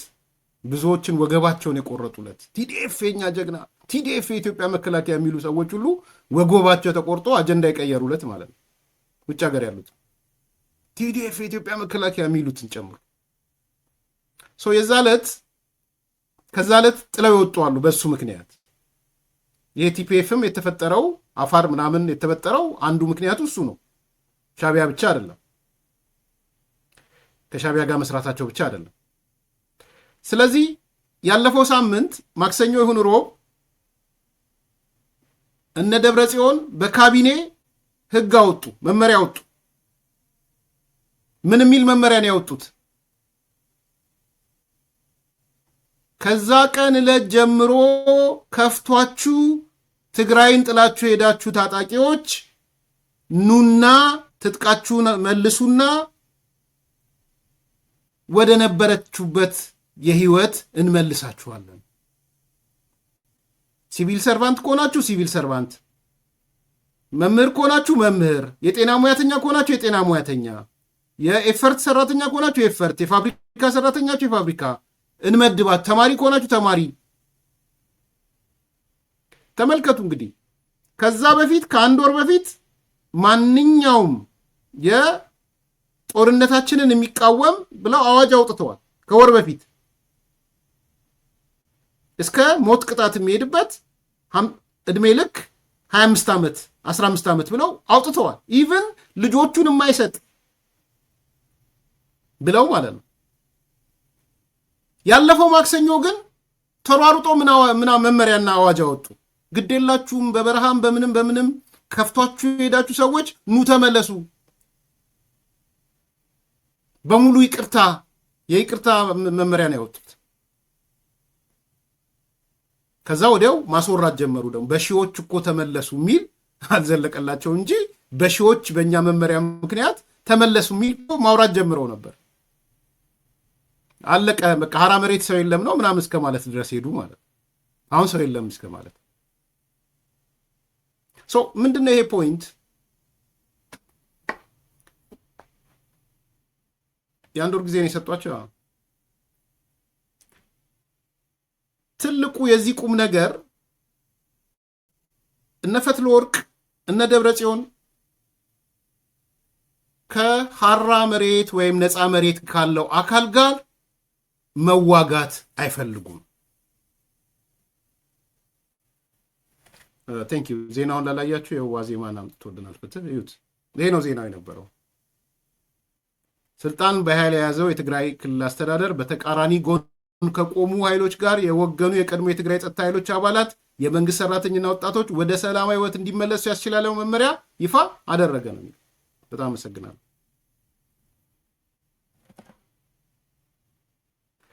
ብዙዎችን ወገባቸውን የቆረጡለት፣ ቲዲኤፍ የኛ ጀግና፣ ቲዲኤፍ የኢትዮጵያ መከላከያ የሚሉ ሰዎች ሁሉ ወገባቸው ተቆርጦ አጀንዳ የቀየሩለት ማለት ነው። ውጭ ሀገር ያሉት ቲዲኤፍ የኢትዮጵያ መከላከያ የሚሉትን ጨምሮ የዛ ዕለት ከዛ ዕለት ጥለው ይወጡ አሉ። በሱ ምክንያት የቲፒኤፍም የተፈጠረው አፋር ምናምን የተፈጠረው አንዱ ምክንያቱ እሱ ነው። ሻቢያ ብቻ አይደለም፣ ከሻቢያ ጋር መስራታቸው ብቻ አይደለም። ስለዚህ ያለፈው ሳምንት ማክሰኞ ይሁን ሮብ እነ ደብረ ጽዮን በካቢኔ ህግ አወጡ፣ መመሪያ አወጡ። ምን የሚል መመሪያ ነው ያወጡት? ከዛ ቀን ዕለት ጀምሮ ከፍቷችሁ ትግራይን ጥላችሁ ሄዳችሁ ታጣቂዎች ኑና ትጥቃችሁን መልሱና ወደ ነበረችሁበት የህይወት እንመልሳችኋለን። ሲቪል ሰርቫንት ከሆናችሁ ሲቪል ሰርቫንት፣ መምህር ከሆናችሁ መምህር፣ የጤና ሙያተኛ ከሆናችሁ የጤና ሙያተኛ፣ የኤፈርት ሰራተኛ ከሆናችሁ የኤፈርት፣ የፋብሪካ ሰራተኛችሁ የፋብሪካ እንመድባት፣ ተማሪ ከሆናችሁ ተማሪ። ተመልከቱ እንግዲህ ከዛ በፊት ከአንድ ወር በፊት ማንኛውም የጦርነታችንን የሚቃወም ብለው አዋጅ አውጥተዋል። ከወር በፊት እስከ ሞት ቅጣት የሚሄድበት ዕድሜ ልክ 25 ዓመት 15 ዓመት ብለው አውጥተዋል። ኢቭን ልጆቹን የማይሰጥ ብለው ማለት ነው። ያለፈው ማክሰኞ ግን ተሯሩጦ ምና መመሪያና አዋጅ አወጡ። ግዴላችሁም በበረሃም በምንም ከፍቷችሁ የሄዳችሁ ሰዎች ኑ ተመለሱ፣ በሙሉ ይቅርታ፣ የይቅርታ መመሪያ ነው ያወጡት። ከዛ ወዲያው ማስወራት ጀመሩ። ደግሞ በሺዎች እኮ ተመለሱ የሚል አልዘለቀላቸው እንጂ በሺዎች በእኛ መመሪያ ምክንያት ተመለሱ የሚል ማውራት ጀምረው ነበር። አለቀ በቃ ሀራ መሬት ሰው የለም ነው ምናምን እስከ ማለት ድረስ ሄዱ ማለት። አሁን ሰው የለም እስከ ማለት ምንድነው ይሄ ፖይንት? የአንድ ወር ጊዜ ነው የሰጧቸው። ትልቁ የዚህ ቁም ነገር እነ ፈትለወርቅ እነ ደብረ ጽዮን ከሀራ መሬት ወይም ነፃ መሬት ካለው አካል ጋር መዋጋት አይፈልጉም። ቴንክ ዩ። ዜናውን ላላያችሁ የዋዜማን አምጥቶልናል። ፍትህ እዩት። ይሄ ነው ዜናው የነበረው። ስልጣን በኃይል የያዘው የትግራይ ክልል አስተዳደር በተቃራኒ ጎን ከቆሙ ኃይሎች ጋር የወገኑ የቀድሞ የትግራይ ጸጥታ ኃይሎች አባላት፣ የመንግስት ሰራተኛና ወጣቶች ወደ ሰላማዊ ህይወት እንዲመለሱ ያስችላለው መመሪያ ይፋ አደረገ ነው። በጣም አመሰግናለሁ።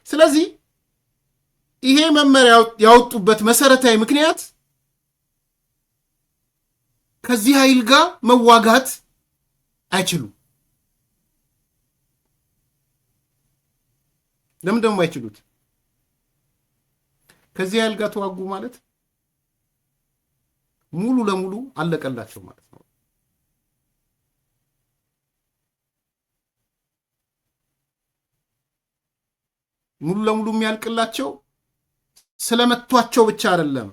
ስለዚህ ይሄ መመሪያ ያወጡበት መሰረታዊ ምክንያት ከዚህ ኃይል ጋር መዋጋት አይችሉም። ለምን ደግሞ አይችሉት? ከዚህ ኃይል ጋር ተዋጉ ማለት ሙሉ ለሙሉ አለቀላቸው ማለት ነው። ሙሉ ለሙሉ የሚያልቅላቸው ስለመቷቸው ብቻ አይደለም፣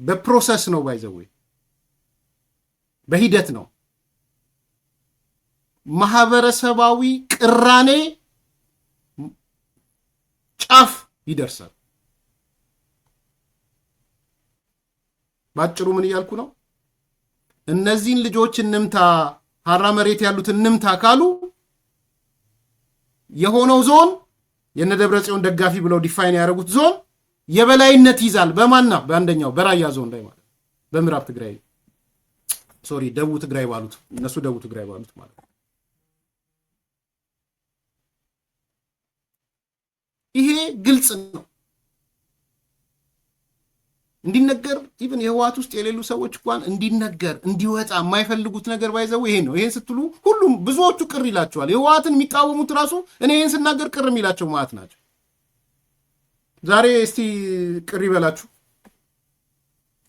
በፕሮሰስ ነው። ባይዘዌ በሂደት ነው። ማህበረሰባዊ ቅራኔ ጫፍ ይደርሳል። ባጭሩ ምን እያልኩ ነው? እነዚህን ልጆች እንምታ፣ ሀራ መሬት ያሉትን እንምታ ካሉ የሆነው ዞን የነደብረጽዮን ደጋፊ ብለው ዲፋይን ያደረጉት ዞን የበላይነት ይዛል። በማና በአንደኛው በራያ ዞን ላይ ማለት በምዕራብ ትግራይ ደቡብ ትግራይ ባሉት እነሱ ደቡብ ትግራይ ባሉት ማለት ነው። ይሄ ግልጽ ነው እንዲነገር። ኢቭን የህወሓት ውስጥ የሌሉ ሰዎች እንኳን እንዲነገር እንዲወጣ የማይፈልጉት ነገር ባይዘው ይሄ ነው። ይሄን ስትሉ ሁሉም ብዙዎቹ ቅር ይላቸዋል። የህወሓትን የሚቃወሙት ራሱ እኔ ይሄን ስናገር ቅር የሚላቸው ማለት ናቸው። ዛሬ እስቲ ቅር ይበላችሁ።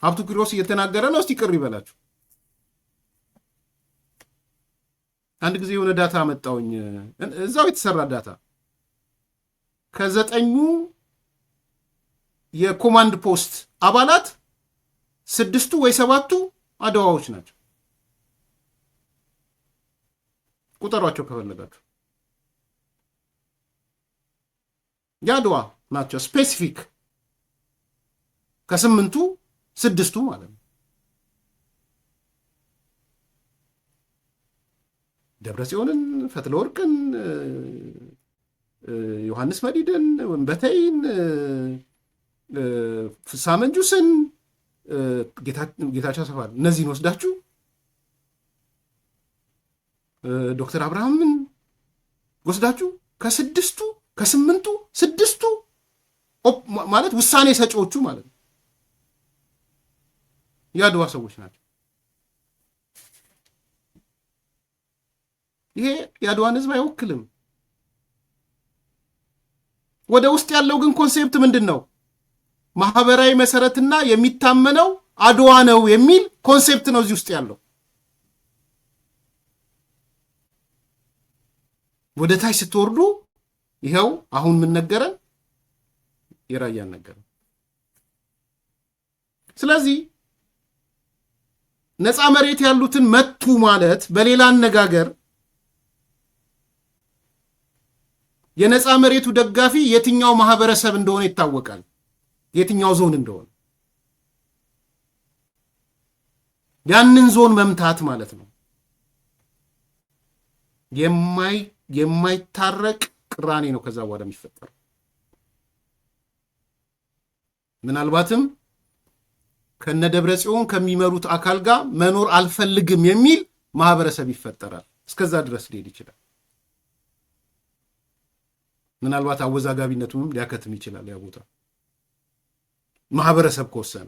ሀብቱ ኪሮስ እየተናገረ ነው። እስቲ ቅር ይበላችሁ። አንድ ጊዜ የሆነ ዳታ አመጣውኝ፣ እዛው የተሰራ ዳታ ከ9 የኮማንድ ፖስት አባላት 6 ወይ 7 አድዋዎች ናቸው። ቁጠሯቸው ከፈለጋችሁ የአድዋ ናቸው። ስፔሲፊክ ከ8ቱ 6ቱ ማለት ነው። ደብረጽዮንን፣ ፈትለወርቅን፣ ዮሐንስ መዲድን፣ ወንበተይን፣ ፍስሐ መንጁስን፣ ጌታቸው አሰፋን እነዚህን ወስዳችሁ ዶክተር አብርሃምን ወስዳችሁ ከ6ቱ ከ8ቱ 6ቱ ማለት ውሳኔ ሰጪዎቹ ማለት ነው የአድዋ ሰዎች ናቸው። ይሄ የአድዋን ህዝብ አይወክልም። ወደ ውስጥ ያለው ግን ኮንሴፕት ምንድን ነው? ማህበራዊ መሰረትና የሚታመነው አድዋ ነው የሚል ኮንሴፕት ነው እዚህ ውስጥ ያለው። ወደ ታች ስትወርዱ ይኸው አሁን ምን ነገረን? የራያን ነገረን። ስለዚህ ነፃ መሬት ያሉትን መቱ ማለት በሌላ አነጋገር የነፃ መሬቱ ደጋፊ የትኛው ማህበረሰብ እንደሆነ ይታወቃል። የትኛው ዞን እንደሆነ ያንን ዞን መምታት ማለት ነው። የማይታረቅ ቅራኔ ነው ከዛ በኋላ የሚፈጠረው። ምናልባትም ከነደብረጽዮን ከሚመሩት አካል ጋር መኖር አልፈልግም የሚል ማህበረሰብ ይፈጠራል። እስከዛ ድረስ ሊሄድ ይችላል። ምናልባት አወዛጋቢነቱንም ሊያከትም ይችላል ያ ቦታ ማህበረሰብ ከወሰነ።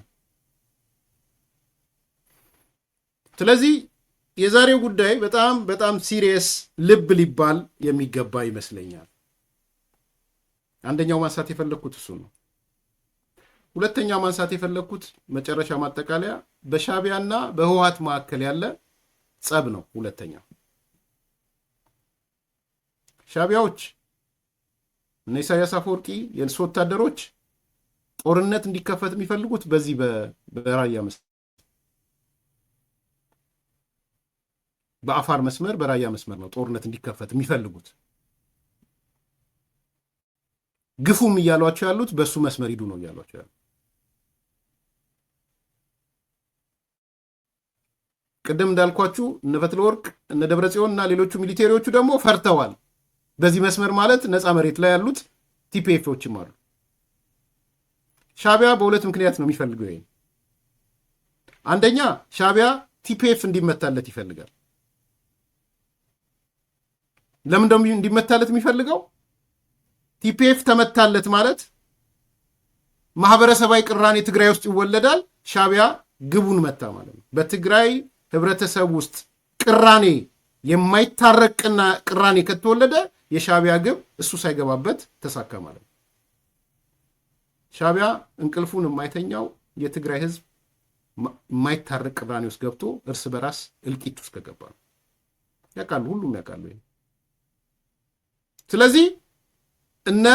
ስለዚህ የዛሬው ጉዳይ በጣም በጣም ሲሪየስ ልብ ሊባል የሚገባ ይመስለኛል። አንደኛው ማንሳት የፈለግኩት እሱ ነው። ሁለተኛው ማንሳት የፈለግኩት መጨረሻ ማጠቃለያ በሻዕቢያና በህወሓት መካከል ያለ ጸብ ነው። ሁለተኛው ሻዕቢያዎች እነ ኢሳያስ አፈወርቂ የእነሱ ወታደሮች ጦርነት እንዲከፈት የሚፈልጉት በዚህ በራያ መስመር በአፋር መስመር በራያ መስመር ነው ጦርነት እንዲከፈት የሚፈልጉት። ግፉም እያሏቸው ያሉት በሱ መስመር ሂዱ ነው እያሏቸው ያሉት። ቅድም እንዳልኳችሁ እነ ፈትለወርቅ እነ ደብረጽዮን እና ሌሎቹ ሚሊቴሪዎቹ ደግሞ ፈርተዋል። በዚህ መስመር ማለት ነፃ መሬት ላይ ያሉት ቲፒኤፎችም አሉ። ሻዕቢያ በሁለት ምክንያት ነው የሚፈልገው ይሄ። አንደኛ ሻዕቢያ ቲፒኤፍ እንዲመታለት ይፈልጋል። ለምን ደግሞ እንዲመታለት የሚፈልገው? ቲፒኤፍ ተመታለት ማለት ማህበረሰባዊ ቅራኔ ትግራይ ውስጥ ይወለዳል። ሻዕቢያ ግቡን መታ ማለት ነው። በትግራይ ህብረተሰብ ውስጥ ቅራኔ የማይታረቅና ቅራኔ ከተወለደ የሻዕቢያ ግብ እሱ ሳይገባበት ተሳካ ማለት ነው። ሻዕቢያ እንቅልፉን የማይተኛው የትግራይ ህዝብ የማይታረቅ ቅራኔ ውስጥ ገብቶ እርስ በራስ እልቂት ውስጥ ከገባ ነው። ያውቃሉ፣ ሁሉም ያውቃሉ። ስለዚህ እነ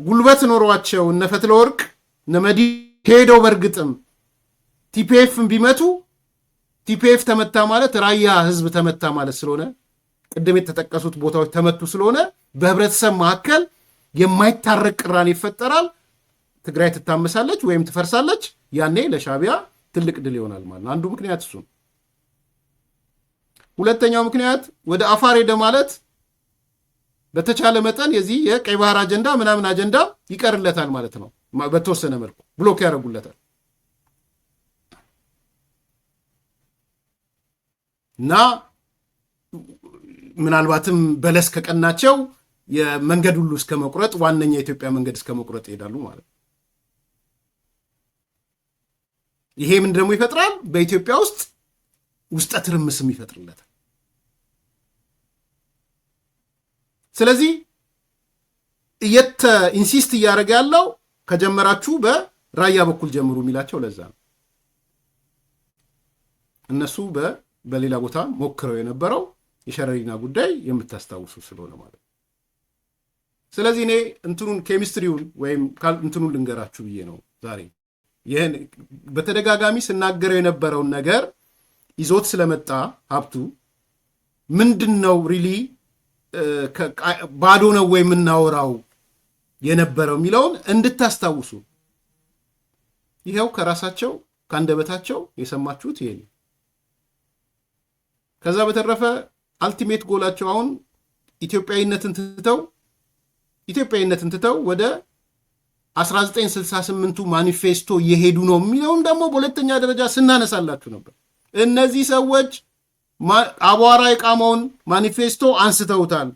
ጉልበት ኖሯቸው እነ ፈትለወርቅ እነ መዲድ ሄደው በእርግጥም ቲፒኤፍን ቢመቱ ቲፒኤፍ ተመታ ማለት ራያ ህዝብ ተመታ ማለት ስለሆነ ቅድም የተጠቀሱት ቦታዎች ተመቱ ስለሆነ በህብረተሰብ መካከል የማይታረቅ ቅራኔ ይፈጠራል። ትግራይ ትታመሳለች ወይም ትፈርሳለች። ያኔ ለሻዕቢያ ትልቅ ድል ይሆናል ማለት ነው። አንዱ ምክንያት እሱ ነው። ሁለተኛው ምክንያት ወደ አፋር ሄደ ማለት በተቻለ መጠን የዚህ የቀይ ባህር አጀንዳ ምናምን አጀንዳ ይቀርለታል ማለት ነው። በተወሰነ መልኩ ብሎክ ያደርጉለታል እና ምናልባትም በለስ ከቀናቸው የመንገድ ሁሉ እስከ መቁረጥ ዋነኛ የኢትዮጵያ መንገድ እስከ መቁረጥ ይሄዳሉ ማለት ነው። ይሄ ምን ደግሞ ይፈጥራል? በኢትዮጵያ ውስጥ ትርምስም ይፈጥርለታል። ስለዚህ ኢንሲስት እያደረገ ያለው ከጀመራችሁ በራያ በኩል ጀምሩ የሚላቸው ለዛ ነው። እነሱ በሌላ ቦታ ሞክረው የነበረው የሸረሪና ጉዳይ የምታስታውሱ ስለሆነ ማለት ነው። ስለዚህ እኔ እንትኑን ኬሚስትሪውን ወይም እንትኑን ልንገራችሁ ብዬ ነው ዛሬ ይህን በተደጋጋሚ ስናገረው የነበረውን ነገር ይዞት ስለመጣ ሀብቱ ምንድን ነው ሪሊ ባዶ ነው ወይ የምናወራው የነበረው የሚለውን እንድታስታውሱ ይኸው ከራሳቸው ከአንደበታቸው የሰማችሁት ይሄ ነው። ከዛ በተረፈ አልቲሜት ጎላቸው አሁን ኢትዮጵያዊነትን ትተው ወደ 1968ቱ ማኒፌስቶ እየሄዱ ነው የሚለውን ደግሞ በሁለተኛ ደረጃ ስናነሳላችሁ ነበር። እነዚህ ሰዎች አቧራ የቃመውን ማኒፌስቶ አንስተውታል።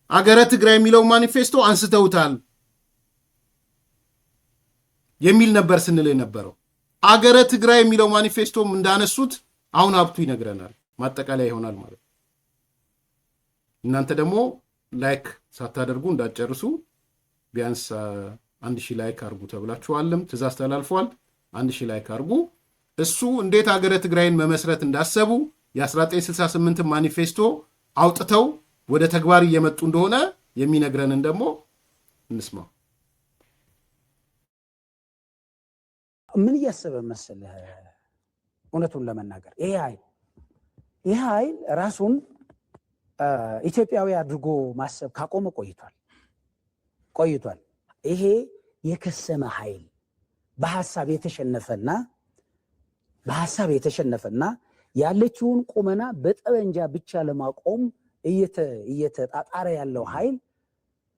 አገረ ትግራይ የሚለውን ማኒፌስቶ አንስተውታል የሚል ነበር ስንል የነበረው። አገረ ትግራይ የሚለው ማኒፌስቶም እንዳነሱት አሁን ሀብቱ ይነግረናል። ማጠቃለያ ይሆናል ማለት ነው። እናንተ ደግሞ ላይክ ሳታደርጉ እንዳትጨርሱ ቢያንስ 1000 ላይክ አርጉ ተብላችኋልም ትእዛዝ ተላልፏል። 1000 ላይክ አርጉ። እሱ እንዴት አገረ ትግራይን መመስረት እንዳሰቡ የ1968 ማኒፌስቶ አውጥተው ወደ ተግባር እየመጡ እንደሆነ የሚነግረንን ደግሞ እንስማው። ምን እያሰበ መሰለህ? እውነቱን ለመናገር ይሄ ኃይል ራሱን ኢትዮጵያዊ አድርጎ ማሰብ ካቆመ ቆይቷል። ይሄ የከሰመ ኃይል በሐሳብ የተሸነፈና ያለችውን ቁመና በጠበንጃ ብቻ ለማቆም እየተጣጣረ ያለው ኃይል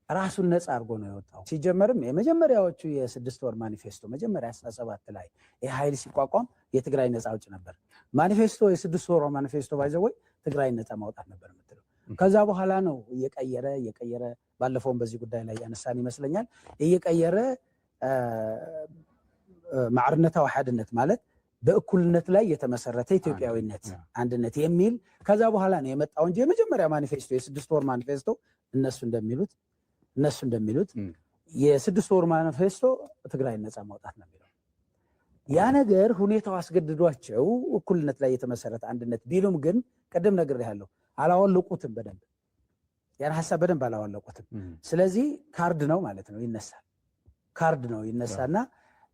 ራሱን ነፃ አድርጎ ነው የወጣው። ሲጀመርም የመጀመሪያዎቹ የ6 ወር ማኒፌስቶ መጀመሪያ 17 ላይ ይህ ኃይል ሲቋቋም የትግራይ ነፃ አውጭ ነበር ማኒፌስቶ። የ6 ወር ማኒፌስቶ ባይዘወይ ትግራይ ነፃ ማውጣት ነበር የምትለው። ከዛ በኋላ ነው እየቀየረ ባለፈውም በዚህ ጉዳይ ላይ ያነሳን ይመስለኛል እየቀየረ ማዕርነታዊ ሓድነት ማለት በእኩልነት ላይ የተመሰረተ ኢትዮጵያዊነት አንድነት የሚል ከዛ በኋላ ነው የመጣው እንጂ የመጀመሪያ ማኒፌስቶ የ6 ወር ማኒፌስቶ እነሱ እንደሚሉት የ6 ወር ማኒፌስቶ ትግራይ ነፃ ማውጣት ነው የሚለው። ያ ነገር ሁኔታው አስገድዷቸው እኩልነት ላይ የተመሰረተ አንድነት ቢሉም ግን ቀደም ነግሬሃለሁ አላወለቁትም። ያን ሐሳብ በደንብ አላወለቁትም። ስለዚህ ካርድ ነው ማለት ነው ይነሳና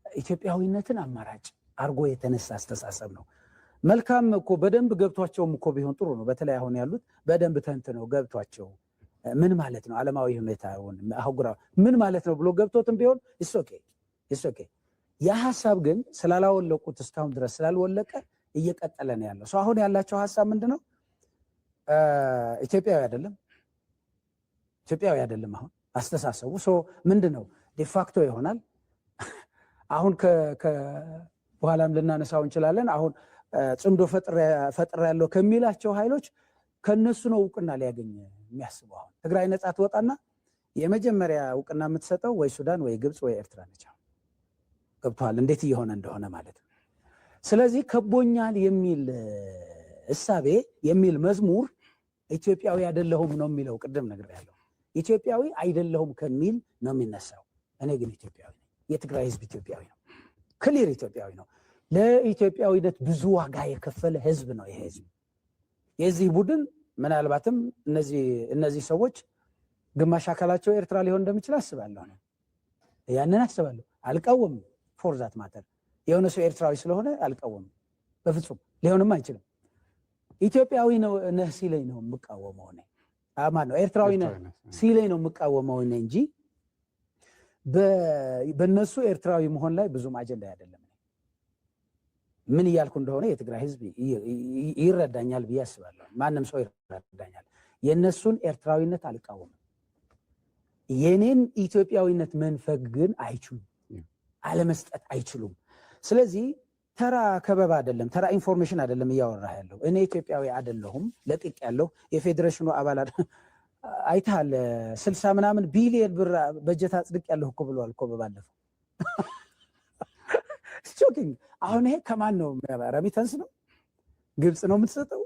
ኢትዮጵያዊነትን አማራጭ አርጎ የተነሳ አስተሳሰብ ነው። መልካም እኮ በደንብ ገብቷቸውም እኮ ቢሆን ጥሩ ነው። በተለይ አሁን ያሉት በደንብ ተንትነው ገብቷቸው ምን ማለት ነው ዓለማዊ ሁኔታውን አህጉራዊ ምን ማለት ነው ብሎ ገብቶትም ቢሆን ኢትስ ኦኬ። ያ ሐሳብ ግን ስላላወለቁት እስካሁን ድረስ ስላልወለቀ እየቀጠለ ነው ያለው። ሰው አሁን ያላቸው ሐሳብ ምንድነው? ኢትዮጵያዊ አይደለም አሁን አስተሳሰቡ። ሰው ምንድነው ዲፋክቶ ይሆናል። አሁን በኋላም ልናነሳው እንችላለን። አሁን ጽምዶ ፈጥር ያለው ከሚላቸው ኃይሎች ከነሱ ነው እውቅና ሊያገኝ የሚያስበው። አሁን ትግራይ ነፃ ትወጣና የመጀመሪያ እውቅና የምትሰጠው ወይ ሱዳን ወይ ግብፅ ወይ ኤርትራ ነች። ገብቶሃል እንዴት እየሆነ እንደሆነ ማለት ነው። ስለዚህ ከቦኛል የሚል እሳቤ የሚል መዝሙር ኢትዮጵያዊ አይደለሁም ነው የሚለው። ቅድም ነግሬያለሁ። ኢትዮጵያዊ አይደለሁም ከሚል ነው የሚነሳው። እኔ ግን ኢትዮጵያዊ ነኝ። የትግራይ ህዝብ ኢትዮጵያዊ ነው። ክሊር ኢትዮጵያዊ ነው። ለኢትዮጵያዊነት ብዙ ዋጋ የከፈለ ህዝብ ነው ይሄ ህዝብ። የዚህ ቡድን ምናልባትም እነዚህ ሰዎች ግማሽ አካላቸው ኤርትራ ሊሆን እንደሚችል አስባለሁ። ያንን አስባለሁ። አልቃወምም። ፎር ዛት ማተር የሆነ ሰው ኤርትራዊ ስለሆነ አልቃወምም። በፍጹም ሊሆንም አይችልም። ኢትዮጵያዊ ነህ ሲለኝ ነው የምቃወመው እኔ። ማን ነው ኤርትራዊ ነህ ሲለኝ ነው የምቃወመው እኔ እንጂ በእነሱ ኤርትራዊ መሆን ላይ ብዙም አጀንዳ አይደለም። ምን እያልኩ እንደሆነ የትግራይ ህዝብ ይረዳኛል ብዬ አስባለሁ። ማንም ሰው ይረዳኛል። የእነሱን ኤርትራዊነት አልቃወምም። የኔን ኢትዮጵያዊነት መንፈግ ግን አይችሉም፣ አለመስጠት አይችሉም። ስለዚህ ተራ ከበባ አይደለም፣ ተራ ኢንፎርሜሽን አይደለም እያወራህ ያለው። እኔ ኢትዮጵያዊ አይደለሁም፣ ለቅቅ ያለው የፌዴሬሽኑ አባል አይተሃል። 60 ምናምን ቢሊየን ብር በጀት አጽድቅ ያለሁ እኮ ብለዋል እኮ በባለፈው። ሾኪንግ። አሁን ይሄ ከማን ነው? ረሚተንስ ነው? ግብፅ ነው የምትሰጠው?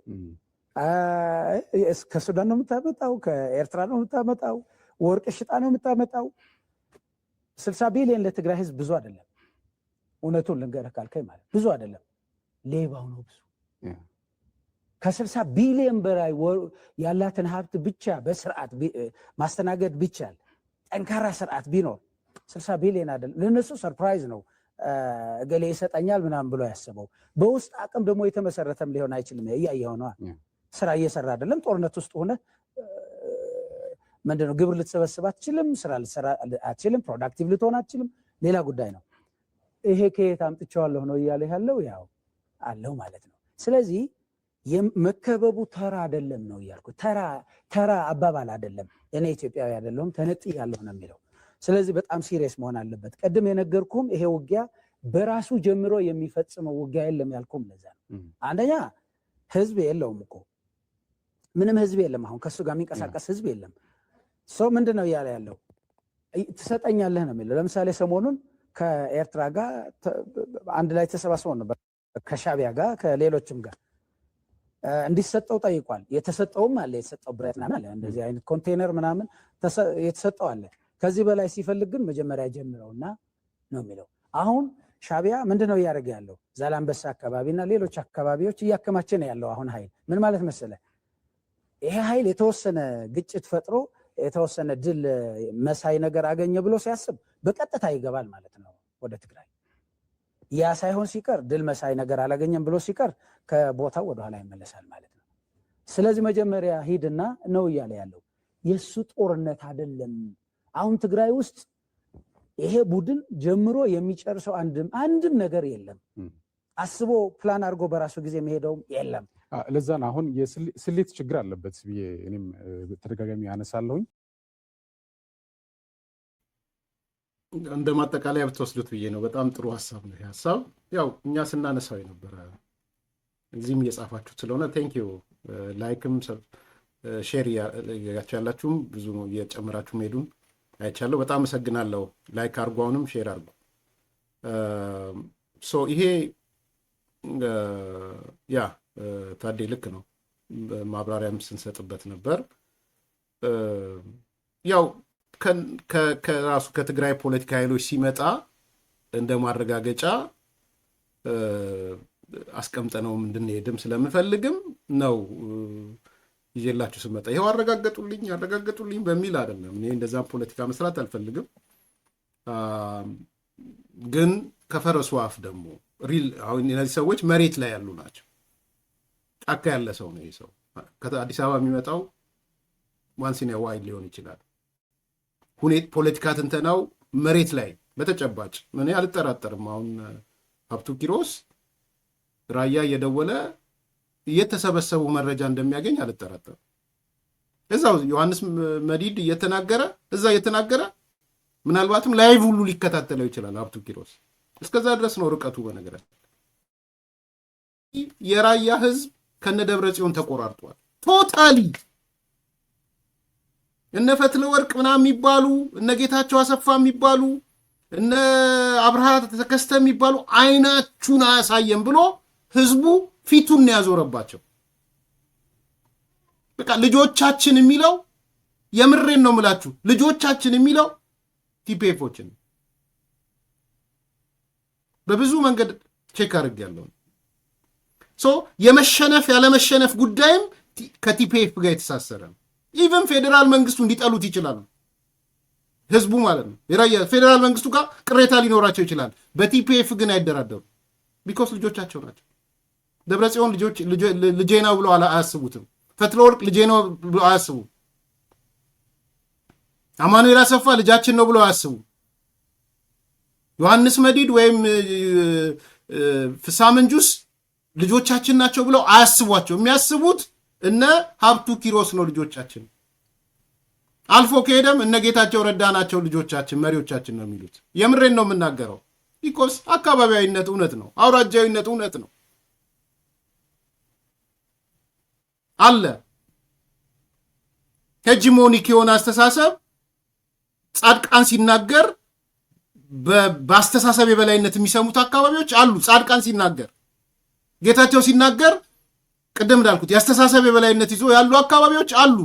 ከሱዳን ነው የምታመጣው? ከኤርትራ ነው የምታመጣው? ወርቅ ሽጣ ነው የምታመጣው? 60 ቢሊየን ለትግራይ ህዝብ ብዙ አይደለም። እውነቱን ልንገርህ ካልከኝ ማለት ብዙ አይደለም። ሌባው ነው ብዙ። ከ60 ቢሊየን በላይ ያላትን ሀብት ብቻ በስርዓት ማስተናገድ ቢቻል፣ ጠንካራ ስርዓት ቢኖር 60 ቢሊየን አይደለም። ለነሱ ሰርፕራይዝ ነው እገሌ ይሰጠኛል ምናምን ብሎ ያስበው። በውስጥ አቅም ደግሞ የተመሰረተም ሊሆን አይችልም። እያየኸው ነዋ። ስራ እየሰራ አይደለም። ጦርነት ውስጥ ሆነ ምንድነው ግብር ልትሰበስብ አትችልም፣ ስራ ልትሰራ አትችልም፣ ፕሮዳክቲቭ ልትሆን አትችልም። ሌላ ጉዳይ ነው። ይሄ ከየት አምጥቼዋለሁ ነው እያለ ያለው ያው አለው ማለት ነው። ስለዚህ መከበቡ ተራ አይደለም ነው እያልኩ። ተራ አባባል አይደለም። እኔ ኢትዮጵያዊ አይደለሁም ተነጥያለሁ ነው የሚለው። ስለዚህ በጣም ሲሪየስ መሆን አለበት። ቀድም የነገርኩም ይሄ ውጊያ በራሱ ጀምሮ የሚፈጽመው ውጊያ የለም ያልኩም ለዛ ነው። አንደኛ ህዝብ የለውም እኮ ምንም ህዝብ የለም። አሁን ከሱ ጋር የሚንቀሳቀስ ህዝብ የለም። ሰው ምንድነው እያለ ያለው? ትሰጠኛለህ ነው የሚለው። ለምሳሌ ሰሞኑን ከኤርትራ ጋር አንድ ላይ ተሰባስበው ነበር፣ ከሻቢያ ጋር ከሌሎችም ጋር እንዲሰጠው ጠይቋል። የተሰጠውም አለ፣ የተሰጠው ብረት ምናምን አለ፣ እንደዚህ አይነት ኮንቴነር ምናምን የተሰጠው አለ። ከዚህ በላይ ሲፈልግ ግን መጀመሪያ ጀምረውና ነው የሚለው። አሁን ሻቢያ ምንድነው እያደረገ ያለው? ዛላንበሳ አካባቢና ሌሎች አካባቢዎች እያከማቸ ነው ያለው። አሁን ኃይል ምን ማለት መሰለ፣ ይሄ ኃይል የተወሰነ ግጭት ፈጥሮ የተወሰነ ድል መሳይ ነገር አገኘ ብሎ ሲያስብ በቀጥታ ይገባል ማለት ነው ወደ ትግራይ። ያ ሳይሆን ሲቀር ድል መሳይ ነገር አላገኘም ብሎ ሲቀር ከቦታው ወደኋላ ይመለሳል ማለት ነው። ስለዚህ መጀመሪያ ሂድና ነው እያለ ያለው። የሱ ጦርነት አይደለም። አሁን ትግራይ ውስጥ ይሄ ቡድን ጀምሮ የሚጨርሰው አንድም ነገር የለም። አስቦ ፕላን አድርጎ በራሱ ጊዜ የሚሄደውም የለም። ለዛ ነው አሁን የስሌት ችግር አለበት ብዬ እኔም ተደጋጋሚ ያነሳለሁኝ። እንደ ማጠቃለያ ብትወስዱት ብዬ ነው። በጣም ጥሩ ሀሳብ ነው። ይህ ሀሳብ ያው እኛ ስናነሳው የነበረ እዚህም እየጻፋችሁት ስለሆነ ቴንኪዩ። ላይክም ሼር ያላችሁም ብዙ ነው እየጨመራችሁ መሄዱን አይቻለሁ። በጣም አመሰግናለሁ። ላይክ አድርጉ፣ አሁንም ሼር አድርጉ። ይሄ ታዴ ልክ ነው። ማብራሪያም ስንሰጥበት ነበር። ያው ከራሱ ከትግራይ ፖለቲካ ኃይሎች ሲመጣ እንደ ማረጋገጫ አስቀምጠነውም እንድንሄድም ስለምፈልግም ነው ይዤላችሁ ስመጣ ይኸው አረጋገጡልኝ በሚል አይደለም። እኔ እንደዛም ፖለቲካ መስራት አልፈልግም። ግን ከፈረሱ አፍ ደግሞ ሪል አሁን እነዚህ ሰዎች መሬት ላይ ያሉ ናቸው። ጫካ ያለ ሰው ነው። ይህ ሰው ከአዲስ አበባ የሚመጣው ዋንሲን ዋይድ ሊሆን ይችላል። ፖለቲካ ትንተናው መሬት ላይ በተጨባጭ እኔ አልጠራጠርም። አሁን ሀብቱ ኪሮስ ራያ እየደወለ እየተሰበሰቡ መረጃ እንደሚያገኝ አልጠራጠርም። እዛው ዮሐንስ መዲድ እየተናገረ ምናልባትም ላይቭ ሁሉ ሊከታተለው ይችላል ሀብቱ ኪሮስ። እስከዛ ድረስ ነው ርቀቱ። በነገራችን የራያ ህዝብ ከነደብረ ጽዮን ተቆራርጧል ቶታሊ። እነ ፈትለ ወርቅ ምናምን የሚባሉ እነ ጌታቸው አሰፋ የሚባሉ እነ አብርሃ ተከስተ የሚባሉ አይናችሁን አያሳየም ብሎ ህዝቡ ፊቱን ያዞረባቸው። በቃ ልጆቻችን የሚለው የምሬን ነው የምላችሁ፣ ልጆቻችን የሚለው ቲፒኤፎችን በብዙ መንገድ ቼክ አድርጌያለሁ። የመሸነፍ ያለመሸነፍ ጉዳይም ከቲፒኤፍ ጋር የተሳሰረ ነው። ኢቨን ፌዴራል መንግስቱ እንዲጠሉት ይችላሉ፣ ህዝቡ ማለት ነው። ፌዴራል መንግስቱ ጋር ቅሬታ ሊኖራቸው ይችላል። በቲፒኤፍ ግን አይደራደሩ። ቢኮስ ልጆቻቸው ናቸው። ደብረጽዮን ልጄ ነው ብሎ አያስቡትም። ፈትለወርቅ ልጄ ነው ብሎ አያስቡ። አማኑኤል አሰፋ ልጃችን ነው ብሎ አያስቡ። ዮሐንስ መዲድ ወይም ፍስሐ መንጁስ ልጆቻችን ናቸው ብለው አያስቧቸው። የሚያስቡት እነ ሀብቱ ኪሮስ ነው ልጆቻችን። አልፎ ከሄደም እነ ጌታቸው ረዳ ናቸው ልጆቻችን፣ መሪዎቻችን ነው የሚሉት። የምሬን ነው የምናገረው። ቢኮስ አካባቢያዊነት እውነት ነው፣ አውራጃዊነት እውነት ነው አለ። ሄጂሞኒክ የሆነ አስተሳሰብ ጻድቃን ሲናገር በአስተሳሰብ የበላይነት የሚሰሙት አካባቢዎች አሉ። ጻድቃን ሲናገር፣ ጌታቸው ሲናገር፣ ቅድም እንዳልኩት የአስተሳሰብ የበላይነት ይዞ ያሉ አካባቢዎች አሉ።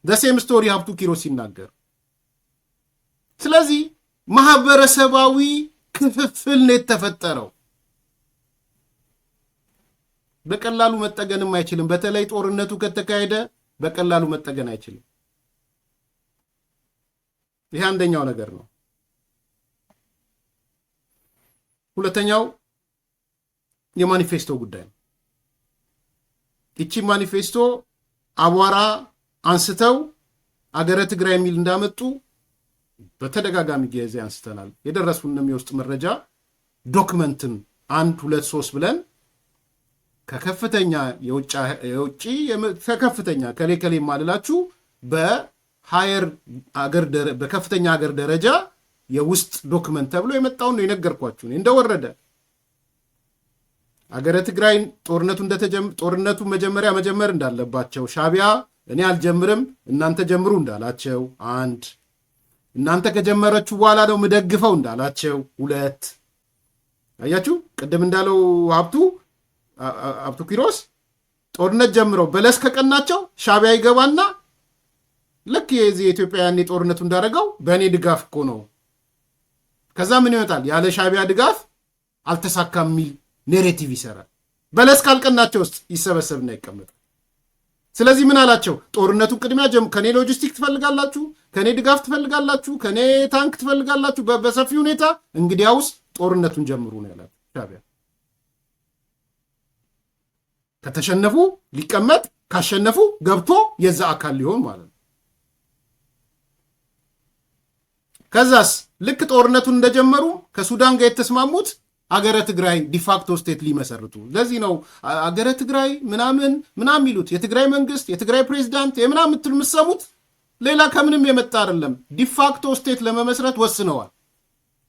ደሴም ስቶሪ ሀብቱ ኪሮስ ሲናገር። ስለዚህ ማህበረሰባዊ ክፍፍል ነው የተፈጠረው። በቀላሉ መጠገንም አይችልም። በተለይ ጦርነቱ ከተካሄደ በቀላሉ መጠገን አይችልም። ይህ አንደኛው ነገር ነው። ሁለተኛው የማኒፌስቶ ጉዳይ ነው። ይቺ ማኒፌስቶ አቧራ አንስተው አገረ ትግራይ የሚል እንዳመጡ በተደጋጋሚ ጊዜ አንስተናል። የደረሱንም የውስጥ መረጃ ዶክመንትን 1 2 3 ብለን ከከፍተኛ የውጭ ከከፍተኛ ከሌ ማለላችሁ በከፍተኛ ሀገር ደረጃ የውስጥ ዶክመንት ተብሎ የመጣውን ነው የነገርኳችሁ እንደወረደ። አገረ ትግራይ ጦርነቱ መጀመር እንዳለባቸው ሻቢያ እኔ አልጀምርም እናንተ ጀምሩ እንዳላቸው፣ 1 እናንተ ከጀመረችሁ በኋላ ነው ምደግፈው እንዳላቸው፣ 2 አያችሁ፣ ቅድም እንዳለው ሀብቱ ኪሮስ ጦርነት ጀምረው በለስ ከቀናቸው ሻቢያ ይገባና ልክ የዚህ የኢትዮጵያ ያኔ ጦርነቱ እንዳደረገው በእኔ ድጋፍ እኮ ነው፣ ከዛ ምን ይመጣል? ያለ ሻቢያ ድጋፍ አልተሳካም የሚል ኔሬቲቭ ይሰራል። በለስ ካልቀናቸው ውስጥ ይሰበሰብና ይቀመጣል። ስለዚህ ምን አላቸው? ጦርነቱን ቅድሚያ ከኔ ሎጂስቲክ ትፈልጋላችሁ፣ ከኔ ድጋፍ ትፈልጋላችሁ፣ ከኔ ታንክ ትፈልጋላችሁ በሰፊ ሁኔታ፣ እንግዲያውስ ጦርነቱን ጀምሩ ነው ያላቸው ሻቢያ። ከተሸነፉ ሊቀመጥ፣ ካሸነፉ ገብቶ የዛ አካል ሊሆን ማለት ነው። ከዛስ ልክ ጦርነቱን እንደጀመሩ ከሱዳን ጋር የተስማሙት አገረ ትግራይ ዲፋክቶ ስቴት ሊመሰርቱ። ለዚህ ነው አገረ ትግራይ ምናምን የሚሉት። የትግራይ መንግስት፣ የትግራይ ፕሬዚዳንት የምናምን የምትሉ የምትሰሙት ሌላ ከምንም የመጣ አይደለም። ዲፋክቶ ስቴት ለመመስረት ወስነዋል።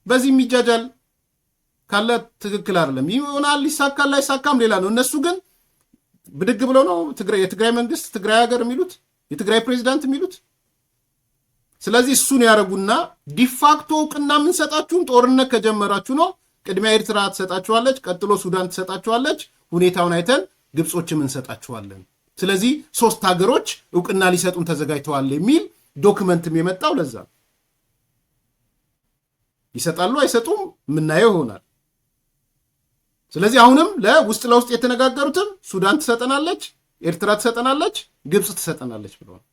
በዚህ የሚጃጃል ካለ ትክክል አይደለም። ይሆናል፣ ሊሳካል ላይሳካም ሌላ ነው። እነሱ ግን ብድግ ብለው ነው የትግራይ መንግስት፣ ትግራይ ሀገር የሚሉት፣ የትግራይ ፕሬዚዳንት የሚሉት። ስለዚህ እሱን ያደረጉና ዲፋክቶ እውቅና የምንሰጣችሁን ጦርነት ከጀመራችሁ ነው። ቅድሚያ ኤርትራ ትሰጣችኋለች፣ ቀጥሎ ሱዳን ትሰጣችኋለች፣ ሁኔታውን አይተን ግብጾችም እንሰጣችኋለን። ስለዚህ 3 ሀገሮች እውቅና ሊሰጡን ተዘጋጅተዋል የሚል ዶክመንትም የመጣው ለዛ። ይሰጣሉ አይሰጡም የምናየው ይሆናል። ስለዚህ አሁንም ለውስጥ ለውስጥ የተነጋገሩትም ሱዳን ትሰጠናለች፣ ኤርትራ ትሰጠናለች፣ ግብጽ ትሰጠናለች ብለዋል።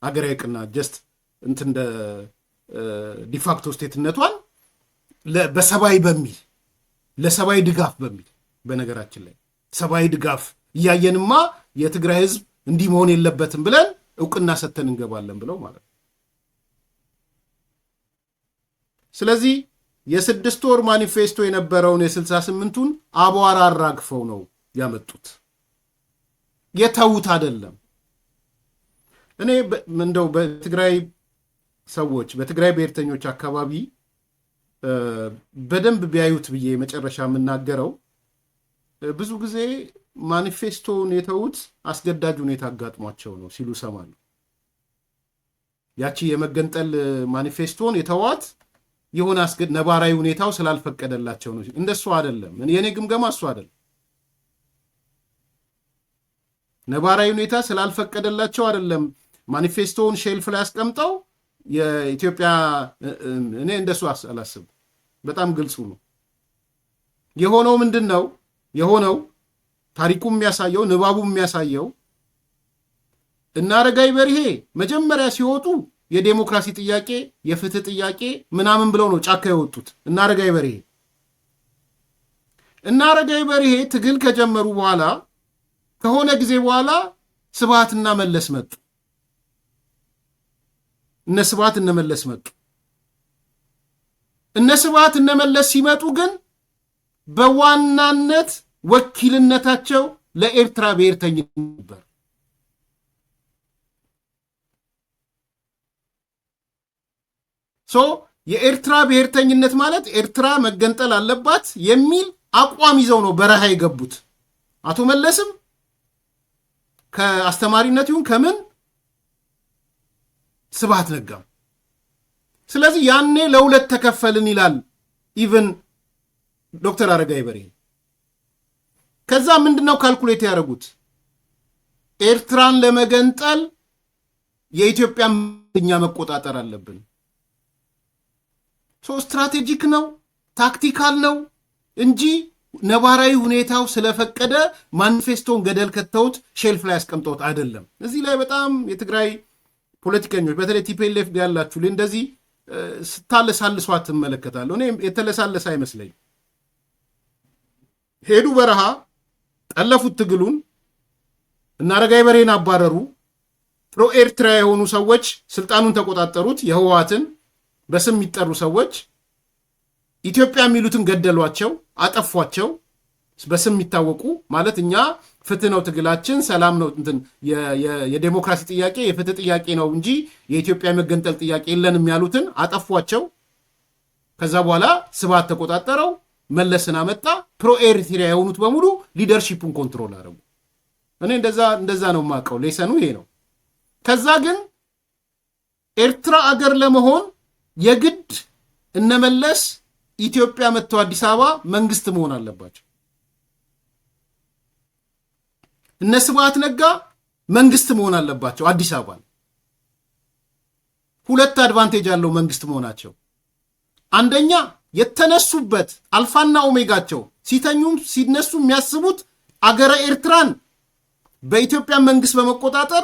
አገራዊ እውቅና ጀስት እንደ ዲፋክቶ ስቴትነቷን በሰብአዊ በሚል ለሰብአዊ ድጋፍ በሚል በነገራችን ላይ ሰብአዊ ድጋፍ እያየንማ የትግራይ ህዝብ እንዲህ መሆን የለበትም ብለን እውቅና ሰጥተን እንገባለን ብለው ማለት ነው። ስለዚህ የ6 ወር ማኒፌስቶ የነበረውን የ68ቱን አቧራ አራግፈው ነው ያመጡት፣ የተዉት አይደለም። እኔ እንደው በትግራይ ሰዎች በትግራይ ብሔርተኞች አካባቢ በደንብ ቢያዩት ብዬ መጨረሻ የምናገረው ብዙ ጊዜ ማኒፌስቶውን የተዉት አስገዳጅ ሁኔታ አጋጥሟቸው ነው ሲሉ ሰማሉ። ያቺ የመገንጠል ማኒፌስቶን የተዋት የሆነ ነባራዊ ሁኔታው ስላልፈቀደላቸው ነው። እንደሱ አይደለም። የኔ ግምገማ እሱ አይደለም። ነባራዊ ሁኔታ ስላልፈቀደላቸው አይደለም ማኒፌስቶውን ሼልፍ ላይ አስቀምጠው የኢትዮጵያ እኔ እንደሱ አላስብም። በጣም ግልጹ ነው የሆነው። ምንድን ነው የሆነው? ታሪኩ የሚያሳየው ንባቡ የሚያሳየው እነ አረጋዊ በርሄ መጀመሪያ ሲወጡ የዴሞክራሲ ጥያቄ የፍትህ ጥያቄ ምናምን ብለው ነው ጫካ የወጡት። እነ አረጋዊ በርሄ ትግል ከጀመሩ በኋላ ከሆነ ጊዜ በኋላ ስብሃትና መለስ መጡ። እነ ስብሃት እነ መለስ ሲመጡ ግን በዋናነት ወኪልነታቸው ለኤርትራ ብሔርተኝነት ነበር። የኤርትራ ብሔርተኝነት ማለት ኤርትራ መገንጠል አለባት የሚል አቋም ይዘው ነው በረሃ የገቡት። አቶ መለስም ከአስተማሪነት ይሁን ከምን ስብሃት ነጋም። ስለዚህ ያኔ ለሁለት ተከፈልን ይላል ኢቭን ዶክተር አረጋይ በርሄ። ከዛ ምንድነው ካልኩሌት ያደረጉት? ኤርትራን ለመገንጠል የኢትዮጵያን እኛ መቆጣጠር አለብን። ስትራቴጂክ ነው፣ ታክቲካል ነው እንጂ ነባራዊ ሁኔታው ስለፈቀደ ማኒፌስቶን ገደል ከተውት ሼልፍ ላይ ያስቀምጠውት አይደለም። እዚህ ላይ በጣም የትግራይ ፖለቲከኞች በተለይ ቲፒኤልኤፍ ያላችሁ እንደዚህ ስታለሳልሷት ትመለከታለሁ። እኔ የተለሳለሰ አይመስለኝ። ሄዱ በረሃ ጠለፉት ትግሉን እና አረጋይ በርሄን አባረሩ። ፕሮ ኤርትራ የሆኑ ሰዎች ስልጣኑን ተቆጣጠሩት። የህወሓትን በስም የሚጠሩ ሰዎች ኢትዮጵያ የሚሉትን ገደሏቸው፣ አጠፏቸው። በስም የሚታወቁ ማለት እኛ ፍትህ ነው ትግላችን፣ ሰላም ነው የዴሞክራሲ ጥያቄ የፍትህ ጥያቄ ነው እንጂ የኢትዮጵያ መገንጠል ጥያቄ የለንም ያሉትን አጠፏቸው። ከዛ በኋላ ስብሃት ተቆጣጠረው፣ መለስን አመጣ። ፕሮ ኤርትራ የሆኑት በሙሉ ሊደርሺፑን ኮንትሮል አደረጉ። እኔ እንደዛ ነው የማውቀው። ሌሰኑ ይሄ ነው። ከዛ ግን ኤርትራ አገር ለመሆን የግድ እነመለስ ኢትዮጵያ መጥተው አዲስ አበባ መንግስት መሆን አለባቸው። እነ ስብሃት ነጋ መንግስት መሆን አለባቸው አዲስ አበባ። ሁለት አድቫንቴጅ ያለው መንግስት መሆናቸው። አንደኛ የተነሱበት አልፋና ኦሜጋቸው ሲተኙም ሲነሱ የሚያስቡት አገረ ኤርትራን በኢትዮጵያ መንግስት በመቆጣጠር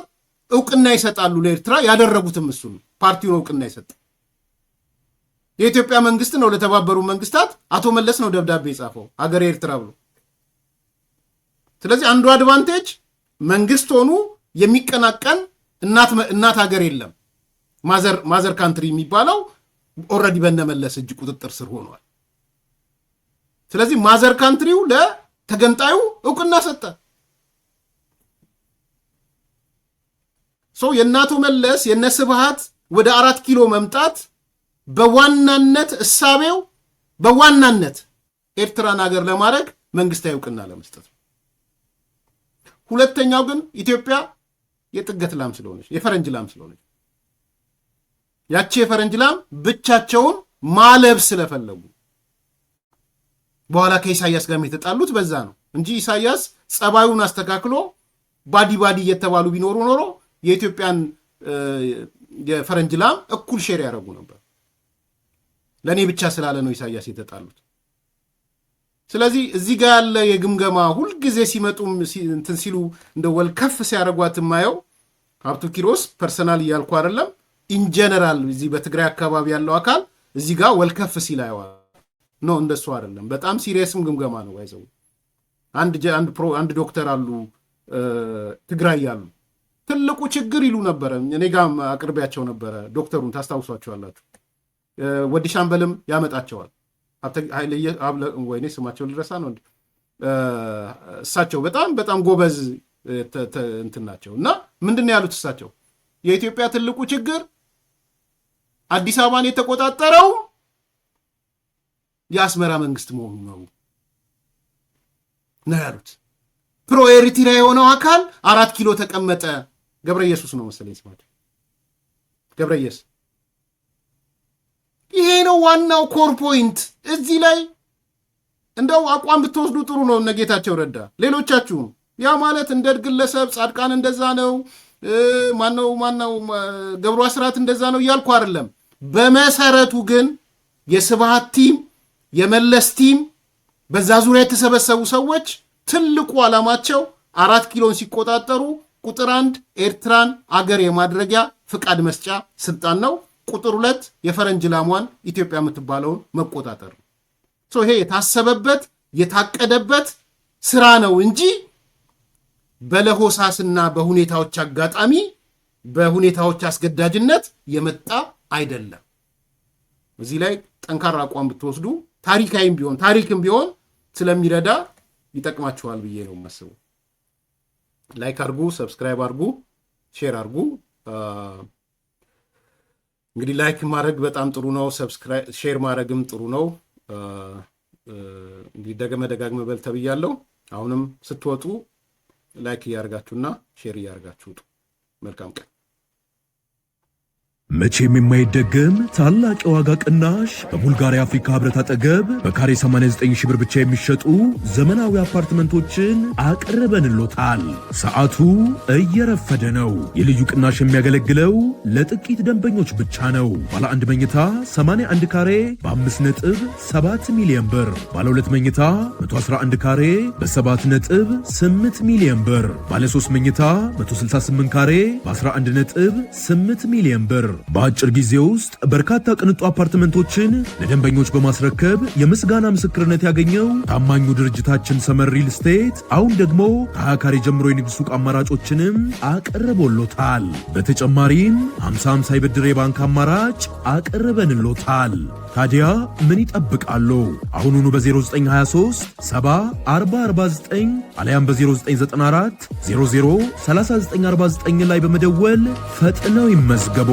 እውቅና ይሰጣሉ ለኤርትራ። ያደረጉትም እሱ ነው። ፓርቲውን እውቅና ይሰጥ የኢትዮጵያ መንግስት ነው። ለተባበሩ መንግስታት አቶ መለስ ነው ደብዳቤ የጻፈው አገረ ኤርትራ ብሎ። ስለዚህ አንዱ አድቫንቴጅ መንግስት ሆኑ የሚቀናቀን እናት ሀገር የለም። ማዘር ካንትሪ የሚባለው ኦልሬዲ በነመለስ እጅ ቁጥጥር ስር ሆኗል። ስለዚህ ማዘር ካንትሪው ለተገንጣዩ እውቅና ሰጠ። የእናቶ መለስ የነስብሃት ወደ 4 ኪሎ መምጣት በዋናነት እሳቤው በዋናነት ኤርትራን ሀገር ለማድረግ መንግስታዊ እውቅና ለመስጠት። ሁለተኛው ግን ኢትዮጵያ የጥገት ላም ስለሆነች የፈረንጅ ላም ስለሆነች ያቺ የፈረንጅ ላም ብቻቸውን ማለብ ስለፈለጉ በኋላ ከኢሳያስ ጋር የተጣሉት በዛ ነው እንጂ ኢሳያስ ጸባዩን አስተካክሎ ባዲ እየተባሉ ቢኖሩ ኖሮ የኢትዮጵያን የፈረንጅ ላም እኩል ሼር ያደረጉ ነበር። ለእኔ ብቻ ስላለ ነው ኢሳያስ የተጣሉት። ስለዚህ እዚህ ጋር ያለ የግምገማ ሁልጊዜ ሲመጡም እንትን ሲሉ እንደ ወልከፍ ሲያደርጓት የማየው ሀብቱ ኪሮስ ፐርሰናል እያልኩ አይደለም፣ ኢንጀነራል እዚህ በትግራይ አካባቢ ያለው አካል እዚህ ጋር ወልከፍ ሲል አየዋል ነው። እንደሱ አይደለም፣ በጣም ሲሪየስም ግምገማ ነው። ይዘው አንድ ዶክተር አሉ ትግራይ ያሉ ትልቁ ችግር ይሉ ነበረ። እኔ ጋር አቅርቢያቸው ነበረ። ዶክተሩን ታስታውሷቸዋላችሁ። ወዲ ሻምበልም ያመጣቸዋል። ወይኔ ስማቸው ልረሳ ነው። እሳቸው በጣም ጎበዝ እንትን ናቸው። እና ምንድን ያሉት እሳቸው የኢትዮጵያ ትልቁ ችግር አዲስ አበባን የተቆጣጠረው የአስመራ መንግስት መሆኑ ነው ያሉት። ፕሮ ኤሪትሪያ የሆነው አካል 4 ኪሎ ተቀመጠ። ገብረ ኢየሱስ ነው መሰለኝ ስማቸው፣ ገብረ ኢየሱስ። ይሄ ነው ዋናው ኮር ፖይንት። እዚህ ላይ እንደው አቋም ብትወስዱ ጥሩ ነው። እነ ጌታቸው ረዳ ሌሎቻችሁም ያ ማለት እንደ ግለሰብ ጻድቃን እንደዛ ነው ማነው ገብሩ አስራት እንደዛ ነው እያልኩ አይደለም። በመሰረቱ ግን የስብሃት ቲም የመለስ ቲም በዛ ዙሪያ የተሰበሰቡ ሰዎች ትልቁ ዓላማቸው 4 ኪሎን ሲቆጣጠሩ ቁጥር 1 ኤርትራን አገር የማድረጊያ ፍቃድ መስጫ ስልጣን ነው። ቁጥር 2 የፈረንጅ ላሟን ኢትዮጵያ የምትባለውን መቆጣጠር ነው። ይሄ የታሰበበት የታቀደበት ስራ ነው እንጂ በለሆሳስና በሁኔታዎች አጋጣሚ በሁኔታዎች አስገዳጅነት የመጣ አይደለም። እዚህ ላይ ጠንካራ አቋም ብትወስዱ ታሪክም ቢሆን ስለሚረዳ ይጠቅማችኋል ብዬ ነው የማስበው። ላይክ አድርጉ፣ ሰብስክራይብ አድርጉ፣ ሼር አድርጉ። እንግዲህ ላይክ ማድረግ በጣም ጥሩ ነው። ሼር ማድረግም ጥሩ ነው። እንግዲህ ደጋግመ በል ተብያለሁ። አሁንም ስትወጡ ላይክ እያደርጋችሁና ሼር እያደርጋችሁ ውጡ። መልካም ቀን። መቼም የማይደገም ታላቅ የዋጋ ቅናሽ በቡልጋሪያ አፍሪካ ህብረት አጠገብ በካሬ 89 ሺህ ብር ብቻ የሚሸጡ ዘመናዊ አፓርትመንቶችን አቅርበንሎታል። ሰዓቱ እየረፈደ ነው። የልዩ ቅናሽ የሚያገለግለው ለጥቂት ደንበኞች ብቻ ነው። ባለ 1 መኝታ 81 ካሬ በ5.7 ሚሊዮን ብር፣ ባለ 2 መኝታ 111 ካሬ በ7.8 ሚሊዮን ብር፣ ባለ 3 መኝታ 168 ካሬ በ11.8 ሚሊዮን ብር። በአጭር ጊዜ ውስጥ በርካታ ቅንጡ አፓርትመንቶችን ለደንበኞች በማስረከብ የምስጋና ምስክርነት ያገኘው ታማኙ ድርጅታችን ሰመር ሪል ስቴት አሁን ደግሞ ከ20 ካሬ ጀምሮ የንግድ ሱቅ አማራጮችንም አቅርቦሎታል። በተጨማሪም 50/50 የብድር የባንክ አማራጭ አቅርበንሎታል። ታዲያ ምን ይጠብቃሉ? አሁኑኑ በ0923 70 40 49 አሊያም በ0994 00 3949 ላይ በመደወል ፈጥነው ይመዝገቡ።